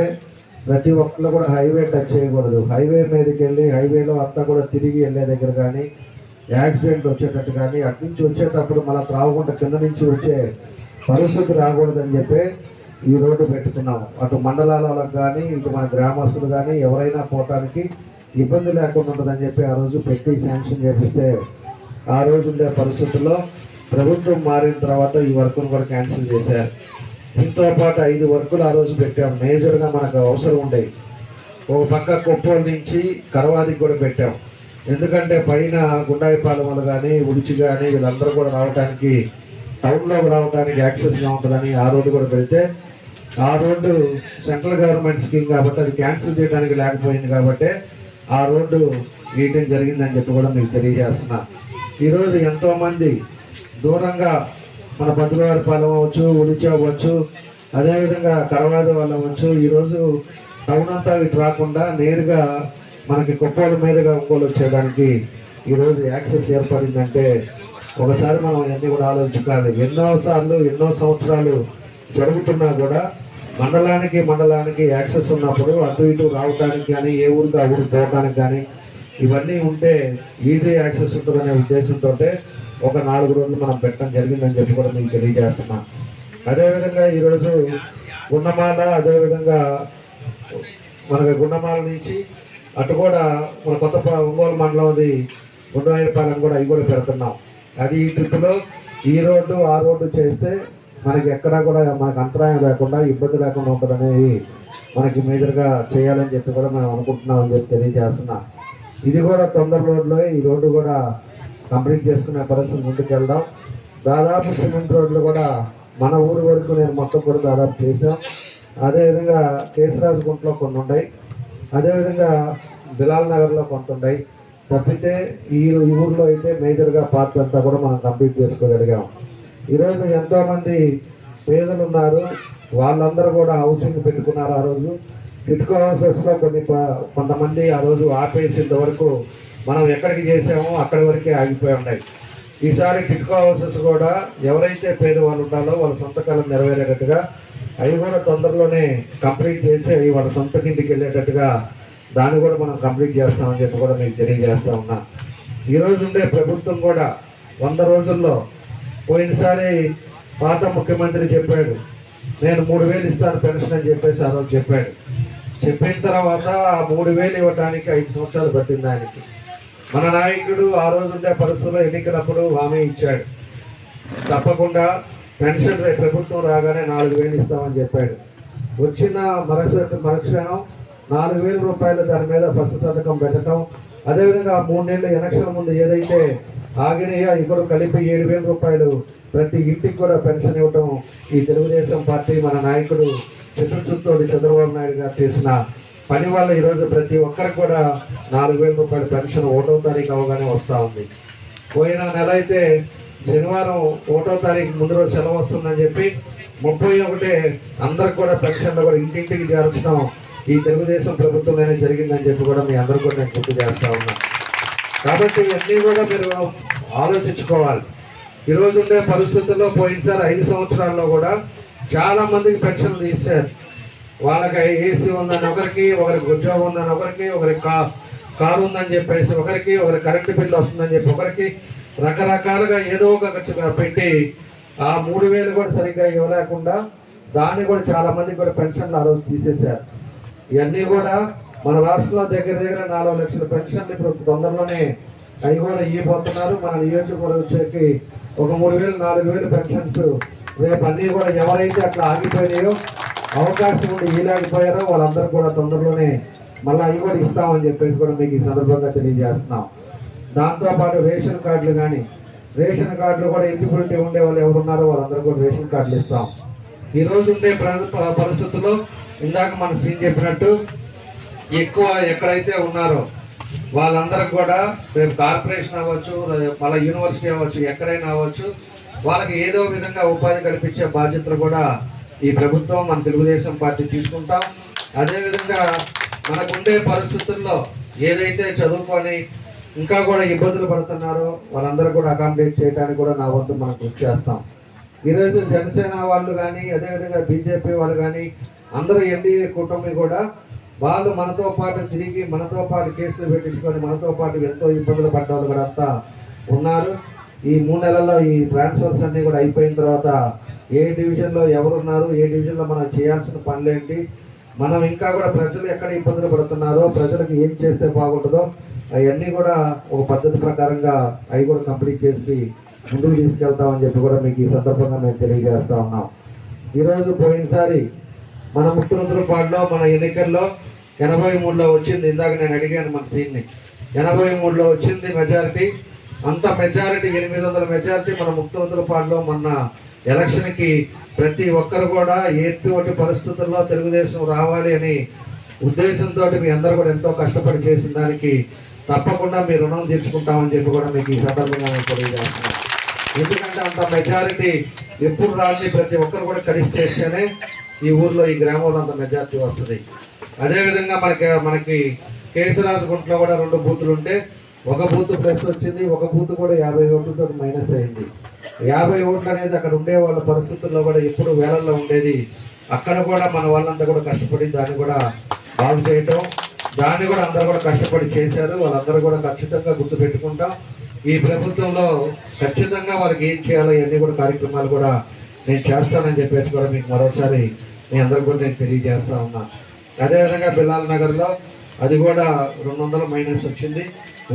ప్రతి ఒక్కరు కూడా హైవే టచ్ చేయకూడదు. హైవే మీదకి వెళ్ళి హైవేలో అంతా కూడా తిరిగి వెళ్ళే దగ్గర కానీ యాక్సిడెంట్ వచ్చేటట్టు కానీ అటు నుంచి వచ్చేటప్పుడు మళ్ళీ త్రావకుంట కింద నుంచి వచ్చే పరిస్థితి రాకూడదని చెప్పి ఈ రోడ్డు పెట్టుకున్నాం. అటు మండలాలకు కానీ ఇటు మన గ్రామస్తులు కానీ ఎవరైనా పోవటానికి ఇబ్బంది లేకుండా ఉంటుందని చెప్పి ఆ రోజు పెట్టి శాంక్షన్ చేపిస్తే ఆ రోజు ఉండే పరిస్థితుల్లో ప్రభుత్వం మారిన తర్వాత ఈ వర్కును కూడా క్యాన్సిల్ చేశారు. దీంతో పాటు 5 వర్కులు ఆ రోజు పెట్టాం. మేజర్గా మనకు అవసరం ఉండేవి. ఒక పక్క కొప్పోలు నుంచి కరవాదికి కూడా పెట్టాం. ఎందుకంటే పైన గుండాయిపాలెం వాళ్ళు కానీ ఉడిచి కానీ వీళ్ళందరూ కూడా రావడానికి టౌన్లోకి రావడానికి యాక్సెస్గా ఉంటుందని ఆ రోడ్డు కూడా పెడితే ఆ రోడ్డు సెంట్రల్ గవర్నమెంట్ స్కీమ్ కాబట్టి అది క్యాన్సిల్ చేయడానికి లేకపోయింది కాబట్టి ఆ రోడ్డు గీయటం జరిగిందని చెప్పి కూడా మీకు తెలియజేస్తున్నా. ఈరోజు ఎంతోమంది దూరంగా మన బతులవారిపాలెం అవ్వచ్చు, ఉడిచి అవ్వచ్చు, అదేవిధంగా కరవాది వాళ్ళు అవ్వచ్చు, ఈరోజు టౌన్ అంతా ఇటు రాకుండా నేరుగా మనకి కొప్పోల మీదుగా ఒంగోలు వచ్చేదానికి ఈరోజు యాక్సెస్ ఏర్పడిందంటే ఒకసారి మనం ఇవన్నీ కూడా ఆలోచించాలి. ఎన్నో సంవత్సరాలు జరుగుతున్నా కూడా మండలానికి యాక్సెస్ ఉన్నప్పుడు అటు ఇటు రావడానికి కానీ ఏ ఊరికి ఆ ఊరికి పోవడానికి కానీ ఇవన్నీ ఉంటే ఈజీ యాక్సెస్ ఉంటుందనే ఉద్దేశంతో ఒక 4 రోజులు మనం పెట్టడం జరిగిందని చెప్పి కూడా మీకు తెలియజేస్తున్నాం. అదేవిధంగా ఈరోజు గుండమాల, అదేవిధంగా మనకి గుండమాల నుంచి అటు కూడా మన కొత్త ఒంగోలు మండలం అది గుండవాయిపాలెం కూడా అవి కూడా పెడుతున్నాం. అది ఈ ట్రిప్లో ఈ రోడ్డు ఆ రోడ్డు చేస్తే మనకి ఎక్కడా కూడా మనకు అంతరాయం లేకుండా ఇబ్బంది లేకుండా ఉంటుందనేది మనకి మేజర్గా చేయాలని చెప్పి కూడా మనం అనుకుంటున్నామని చెప్పి తెలియజేస్తున్నాం. ఇది కూడా తొందర రోడ్లో ఈ రోడ్డు కూడా కంప్లీట్ చేసుకునే పరిస్థితి ముందుకు వెళ్దాం. దాదాపు సిమెంట్ రోడ్లు కూడా మన ఊరి వరకు నేను మొత్తం కూడా దాదాపు చేశాం. అదేవిధంగా కేశరాజు గుంటలో కొన్ని ఉన్నాయి. అదేవిధంగా బిలాల్ నగర్లో కొంత ఉన్నాయి. తప్పితే ఈ ఊర్లో అయితే మేజర్గా పార్ట్ అంతా కూడా మనం కంప్లీట్ చేసుకోగలిగాం. ఈరోజు ఎంతోమంది పేదలు ఉన్నారు, వాళ్ళందరూ కూడా హౌసింగ్ పెట్టుకున్నారు. ఆ రోజు టిట్కో హౌసెస్లో కొంతమంది ఆ రోజు ఆపేసేంత వరకు మనం ఎక్కడికి చేసామో అక్కడి వరకే ఆగిపోయి ఉన్నాయి. ఈసారి టిట్కో హౌసెస్ కూడా ఎవరైతే పేదవాళ్ళు ఉండాలో వాళ్ళ సొంత కాలం నెరవేరేటట్టుగా అవి కూడా తొందరలోనే కంప్లీట్ చేసి అవి వాళ్ళ సొంత ఇంటికి వెళ్ళేటట్టుగా దాన్ని కూడా మనం కంప్లీట్ చేస్తామని చెప్పి కూడా మీకు తెలియజేస్తా ఉన్నా. ఈరోజు ఉండే ప్రభుత్వం కూడా 100 రోజుల్లో పోయినసారి పాత ముఖ్యమంత్రి చెప్పాడు, నేను 3,000 ఇస్తాను పెన్షన్ అని చెప్పేసి ఆ రోజు చెప్పాడు. చెప్పిన తర్వాత ఆ 3,000 ఇవ్వడానికి 5 సంవత్సరాలు పట్టింది ఆయనకి. మన నాయకుడు ఆ రోజు ఉండే పరిస్థితుల్లో ఎన్నికలప్పుడు హామీ ఇచ్చాడు, తప్పకుండా పెన్షన్ ప్రభుత్వం రాగానే 4,000 ఇస్తామని చెప్పాడు. వచ్చిన మరుక్షణం 4,000 రూపాయలు దాని మీద ఫస్ట్ సంతకం పెట్టడం, అదేవిధంగా 3 నెలల ఎలక్షన్ ముందు ఏదైతే ఆగినాయో అవి కూడా కలిపి 7,000 రూపాయలు ప్రతి ఇంటికి కూడా పెన్షన్ ఇవ్వటం ఈ తెలుగుదేశం పార్టీ మన నాయకుడు చిత్తశుద్ధితోటి చంద్రబాబు నాయుడు గారు చేసిన పని వల్ల ఈరోజు ప్రతి ఒక్కరికి కూడా 4,000 రూపాయల పెన్షన్ 1వ తారీఖు అవగానే వస్తూ ఉంది. పోయిన నెల అయితే శనివారం 1వ తారీఖు ముందు రోజు సెలవు వస్తుందని చెప్పి 31 అందరికి కూడా పెన్షన్లు కూడా ఇంటింటికి చేర్చడం ఈ తెలుగుదేశం ప్రభుత్వంలోనే జరిగిందని చెప్పి కూడా మీ అందరూ కూడా నేను గుర్తు చేస్తా ఉన్నా. కాబట్టి ఇవన్నీ కూడా మీరు ఆలోచించుకోవాలి. ఈరోజు ఉండే పరిస్థితుల్లో పోయినసారి 5 సంవత్సరాల్లో కూడా చాలా మందికి పెన్షన్లు తీశారు. వాళ్ళకి ఏసీ ఉందని ఒకరికి ఉద్యోగం ఉందని ఒకరికి కారు ఉందని చెప్పేసి ఒకరికి కరెంటు బిల్లు వస్తుందని చెప్పి ఒకరికి రకరకాలుగా ఏదో ఒక ఖర్చు పెట్టి ఆ 3,000 కూడా సరిగ్గా ఇవ్వలేకుండా దాన్ని కూడా చాలా మందికి కూడా పెన్షన్లు ఆ రోజు తీసేశారు. ఇవన్నీ కూడా మన రాష్ట్రంలో దగ్గర 4 లక్షల పెన్షన్లు ఇప్పుడు తొందరలోనే అవి కూడా ఇవ్వబోతున్నారు. మన నియోజకవర్గానికి ఒక 3,000 4,000 పెన్షన్స్ రేపు అన్నీ కూడా ఎవరైతే అట్లా ఆగిపోయినాయో అవకాశం ఉండి ఇలాగిపోయారో వాళ్ళందరూ కూడా తొందరలోనే మళ్ళీ అవి కూడా ఇస్తామని చెప్పేసి కూడా మీకు ఈ సందర్భంగా తెలియజేస్తున్నాం. దాంతోపాటు రేషన్ కార్డులు కూడా ఎలిజిబిలిటీ ఉండే వాళ్ళు ఎవరున్నారో వాళ్ళందరూ కూడా రేషన్ కార్డులు ఇస్తాం. ఈరోజు ఉండే పరిస్థితుల్లో ఇందాక మన శ్రీ చెప్పినట్టు ఎక్కువ ఎక్కడైతే ఉన్నారో వాళ్ళందరికి కూడా రేపు కార్పొరేషన్ అవ్వచ్చు, మళ్ళీ యూనివర్సిటీ అవ్వచ్చు, ఎక్కడైనా అవ్వచ్చు, వాళ్ళకి ఏదో విధంగా ఉపాధి కల్పించే బాధ్యతలు కూడా ఈ ప్రభుత్వం మన తెలుగుదేశం పార్టీ తీసుకుంటాం. అదేవిధంగా మనకుండే పరిస్థితుల్లో ఏదైతే చదువుకొని ఇంకా కూడా ఇబ్బందులు పడుతున్నారో వాళ్ళందరూ కూడా అకామిడేట్ చేయడానికి కూడా నా వంతు మనం కృషి చేస్తాం. ఈరోజు జనసేన వాళ్ళు కానీ అదేవిధంగా బీజేపీ వాళ్ళు కానీ అందరూ ఎన్డీఏ కూటమి కూడా వాళ్ళు మనతో పాటు తిరిగి మనతో పాటు కేసులు పెట్టించుకొని మనతో పాటు ఎంతో ఇబ్బందులు పడ్డ వాళ్ళు కూడా అంతా ఉన్నారు. ఈ 3 నెలల్లో ఈ ట్రాన్స్ఫర్స్ అన్నీ కూడా అయిపోయిన తర్వాత ఏ డివిజన్లో ఎవరున్నారు, ఏ డివిజన్లో మనం చేయాల్సిన పనులేంటి, మనం ఇంకా కూడా ప్రజలు ఎక్కడ ఇబ్బందులు పడుతున్నారో, ప్రజలకు ఏం చేస్తే బాగుంటుందో అవన్నీ కూడా ఒక పద్ధతి ప్రకారంగా అవి కూడా కంప్లీట్ చేసి ముందుకు తీసుకెళ్తామని చెప్పి కూడా మీకు ఈ సందర్భంగా మేము తెలియజేస్తా ఉన్నాం. ఈరోజు పోయినసారి మన ముత్తురుపాడులో మన ఎన్నికల్లో 83లో వచ్చింది. ఇందాక నేను అడిగాను మన సీన్ని, 83లో వచ్చింది మెజారిటీ. అంత మెజారిటీ 800 మెజారిటీ మన ముత్తురుపాడులో మొన్న ఎలక్షన్కి ప్రతి ఒక్కరు కూడా ఎటువంటి పరిస్థితుల్లో తెలుగుదేశం రావాలి అని ఉద్దేశంతో మీ అందరూ కూడా ఎంతో కష్టపడి చేసిన దానికి తప్పకుండా మీ రుణం తీర్చుకుంటామని చెప్పి కూడా మీకు ఈ సందర్భంగా నేను తెలియజేస్తున్నాను. ఎందుకంటే అంత మెజారిటీ ఎప్పుడు రాని ప్రతి ఒక్కరు కూడా కలిసి చేస్తేనే ఈ ఊర్లో ఈ గ్రామంలో అంత మెజారిటీ వస్తుంది. అదేవిధంగా మనకి కేశరాజుగుంటలో కూడా 2 బూతులు ఉంటే ఒక బూత్ ప్లస్ వచ్చింది, ఒక బూత్ కూడా 50 ఓట్లతో మైనస్ అయింది. 50 ఓట్లు అనేది అక్కడ ఉండే వాళ్ళ పరిస్థితుల్లో కూడా ఎప్పుడు వేలల్లో ఉండేది. అక్కడ కూడా మన వాళ్ళంతా కూడా కష్టపడి దాన్ని కూడా బాగు చేయటం, దాన్ని కూడా అందరూ కూడా కష్టపడి చేశారు. వాళ్ళందరూ కూడా ఖచ్చితంగా గుర్తు పెట్టుకుంటాం. ఈ ప్రభుత్వంలో ఖచ్చితంగా వాళ్ళకి ఏం చేయాలో ఇవన్నీ కూడా కార్యక్రమాలు కూడా నేను చేస్తానని చెప్పేసి కూడా మీకు మరోసారి మీ అందరూ కూడా నేను తెలియజేస్తా ఉన్నా. అదేవిధంగా బిలాల్ నగర్లో అది కూడా 200 మైనస్ వచ్చింది.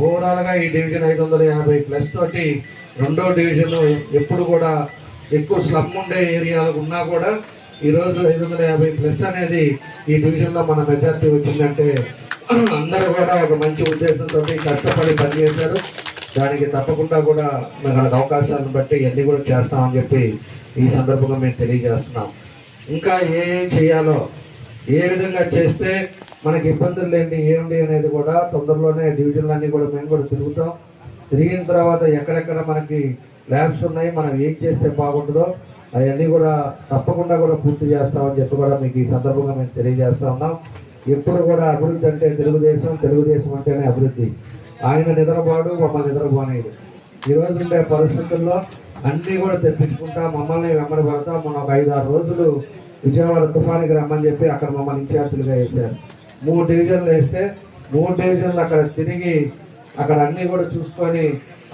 ఓవరాల్గా ఈ డివిజన్ 550 ప్లస్ తోటి 2వ డివిజన్ ఎప్పుడు కూడా ఎక్కువ స్లమ్ ఉండే ఏరియాలు ఉన్నా కూడా ఈరోజు 550 ప్లస్ అనేది ఈ డివిజన్లో మన మెజార్టీ వచ్చిందంటే అందరూ కూడా ఒక మంచి ఉద్దేశంతో కష్టపడి పనిచేశారు. దానికి తప్పకుండా కూడా మనకు అవకాశాలను బట్టి ఇవన్నీ కూడా చేస్తామని చెప్పి ఈ సందర్భంగా మేము తెలియజేస్తున్నాం. ఇంకా ఏం చేయాలో ఏ విధంగా చేస్తే మనకి ఇబ్బందులు లేని ఏమిటి అనేది కూడా తొందరలోనే డివిజన్లన్నీ కూడా మేము కూడా తిరుగుతాం. తిరిగిన తర్వాత ఎక్కడెక్కడ మనకి ల్యాబ్స్ ఉన్నాయి, మనం ఏం చేస్తే బాగుంటుందో అవన్నీ కూడా తప్పకుండా కూడా పూర్తి చేస్తామని చెప్పి కూడా మీకు ఈ సందర్భంగా మేము తెలియజేస్తా ఉన్నాం. ఎప్పుడు కూడా అభివృద్ధి అంటే తెలుగుదేశం, తెలుగుదేశం అంటేనే అభివృద్ధి. ఆయన నిద్రపోడు, మమ్మల్ని నిద్రపోనేది. ఈరోజు ఉండే పరిస్థితుల్లో అన్నీ కూడా తెప్పించుకుంటా మమ్మల్ని వెంబడి పడతా. మనం ఒక 5-6 రోజులు విజయవాడ తుఫానికి రమ్మని చెప్పి అక్కడ మమ్మల్ని ఇన్ఛార్జీలుగా వేశారు. 3 డివిజన్లు వేస్తే 3 డివిజన్లు అక్కడ తిరిగి అక్కడ అన్నీ కూడా చూసుకొని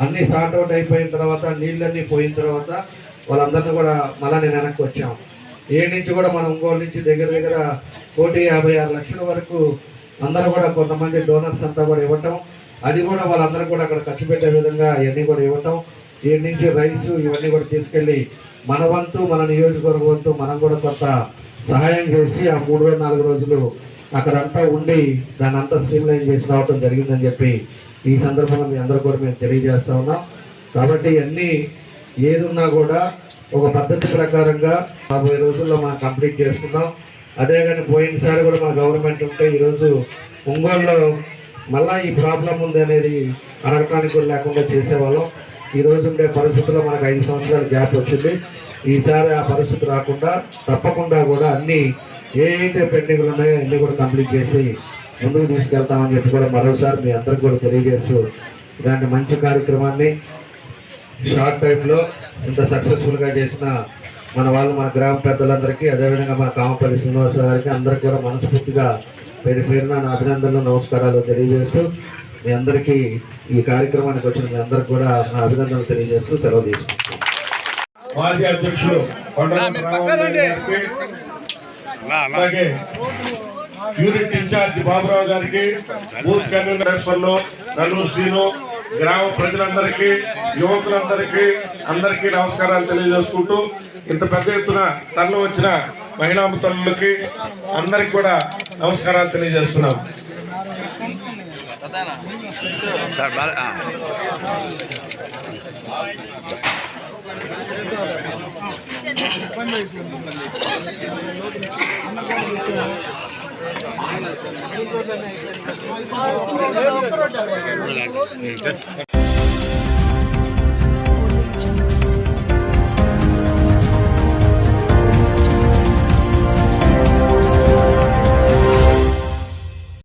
అన్నీ సార్ట్అవుట్ అయిపోయిన తర్వాత నీళ్ళన్నీ పోయిన తర్వాత వాళ్ళందరినీ కూడా మళ్ళీ నేను వెనక్కి వచ్చాం. నుంచి కూడా మనం ఒంగోలు నుంచి దగ్గర 1,56,00,000 వరకు అందరూ కూడా కొంతమంది డోనర్స్ అంతా కూడా ఇవ్వటం, అది కూడా వాళ్ళందరూ కూడా అక్కడ ఖర్చు పెట్టే విధంగా ఇవన్నీ కూడా ఇవ్వటం, నుంచి రైస్ ఇవన్నీ కూడా తీసుకెళ్ళి మన వంతు, మన నియోజకవర్గ వంతు మనం కూడా కొంత సహాయం చేసి ఆ 3-4 రోజులు అక్కడంతా ఉండి దాన్ని అంతా స్ట్రీమ్లైన్ చేసి రావటం జరిగిందని చెప్పి ఈ సందర్భంగా మీ అందరూ కూడా మేము తెలియజేస్తా ఉన్నాం. కాబట్టి అన్నీ ఏది ఉన్నా కూడా ఒక పద్ధతి ప్రకారంగా 40 రోజుల్లో మనం కంప్లీట్ చేసుకుందాం. అదే కానీ పోయినసారి కూడా మన గవర్నమెంట్ ఉంటే ఈరోజు ఒంగోలులో మళ్ళీ ఈ ప్రాబ్లం ఉంది అనేది అడగటానికి కూడా లేకుండా చేసేవాళ్ళం. ఈరోజు ఉండే పరిస్థితుల్లో మనకు 5 సంవత్సరాల గ్యాప్ వచ్చింది. ఈసారి ఆ పరిస్థితి రాకుండా తప్పకుండా కూడా అన్నీ ఏదైతే పెండింగ్లు ఉన్నాయో అన్నీ కూడా కంప్లీట్ చేసి ముందుకు తీసుకెళ్తామని చెప్పి కూడా మరోసారి మీ అందరికి కూడా తెలియజేస్తూ ఇలాంటి మంచి కార్యక్రమాన్ని షార్ట్ టైంలో ఇంత సక్సెస్ఫుల్గా చేసిన మన వాళ్ళు, మన గ్రామ పెద్దలందరికీ, అదేవిధంగా మన కామపల్లి శ్రీనివాసరావు గారికి అందరికీ కూడా మనస్ఫూర్తిగా పేరున నా అభినందనలు, నమస్కారాలు తెలియజేస్తూ మీ అందరికీ ఈ కార్యక్రమానికి వచ్చిన మీ అందరికి కూడా నా అభినందనలు తెలియజేస్తూ సెలవు తీసుకుంటాం. మాజీ అధ్యక్షుడు అలాగే యూనిట్ ఇన్ఛార్జ్ బాబురావు గారికి, బూత్ కన్వీనర్లు నల్లూరు శ్రీను, గ్రామ ప్రజలందరికీ, యువకులందరికీ అందరికీ నమస్కారాలు తెలియజేసుకుంటూ ఇంత పెద్ద ఎత్తున తరలి వచ్చిన మహిళా తల్లులకి అందరికి కూడా నమస్కారాలు తెలియజేస్తున్నాం.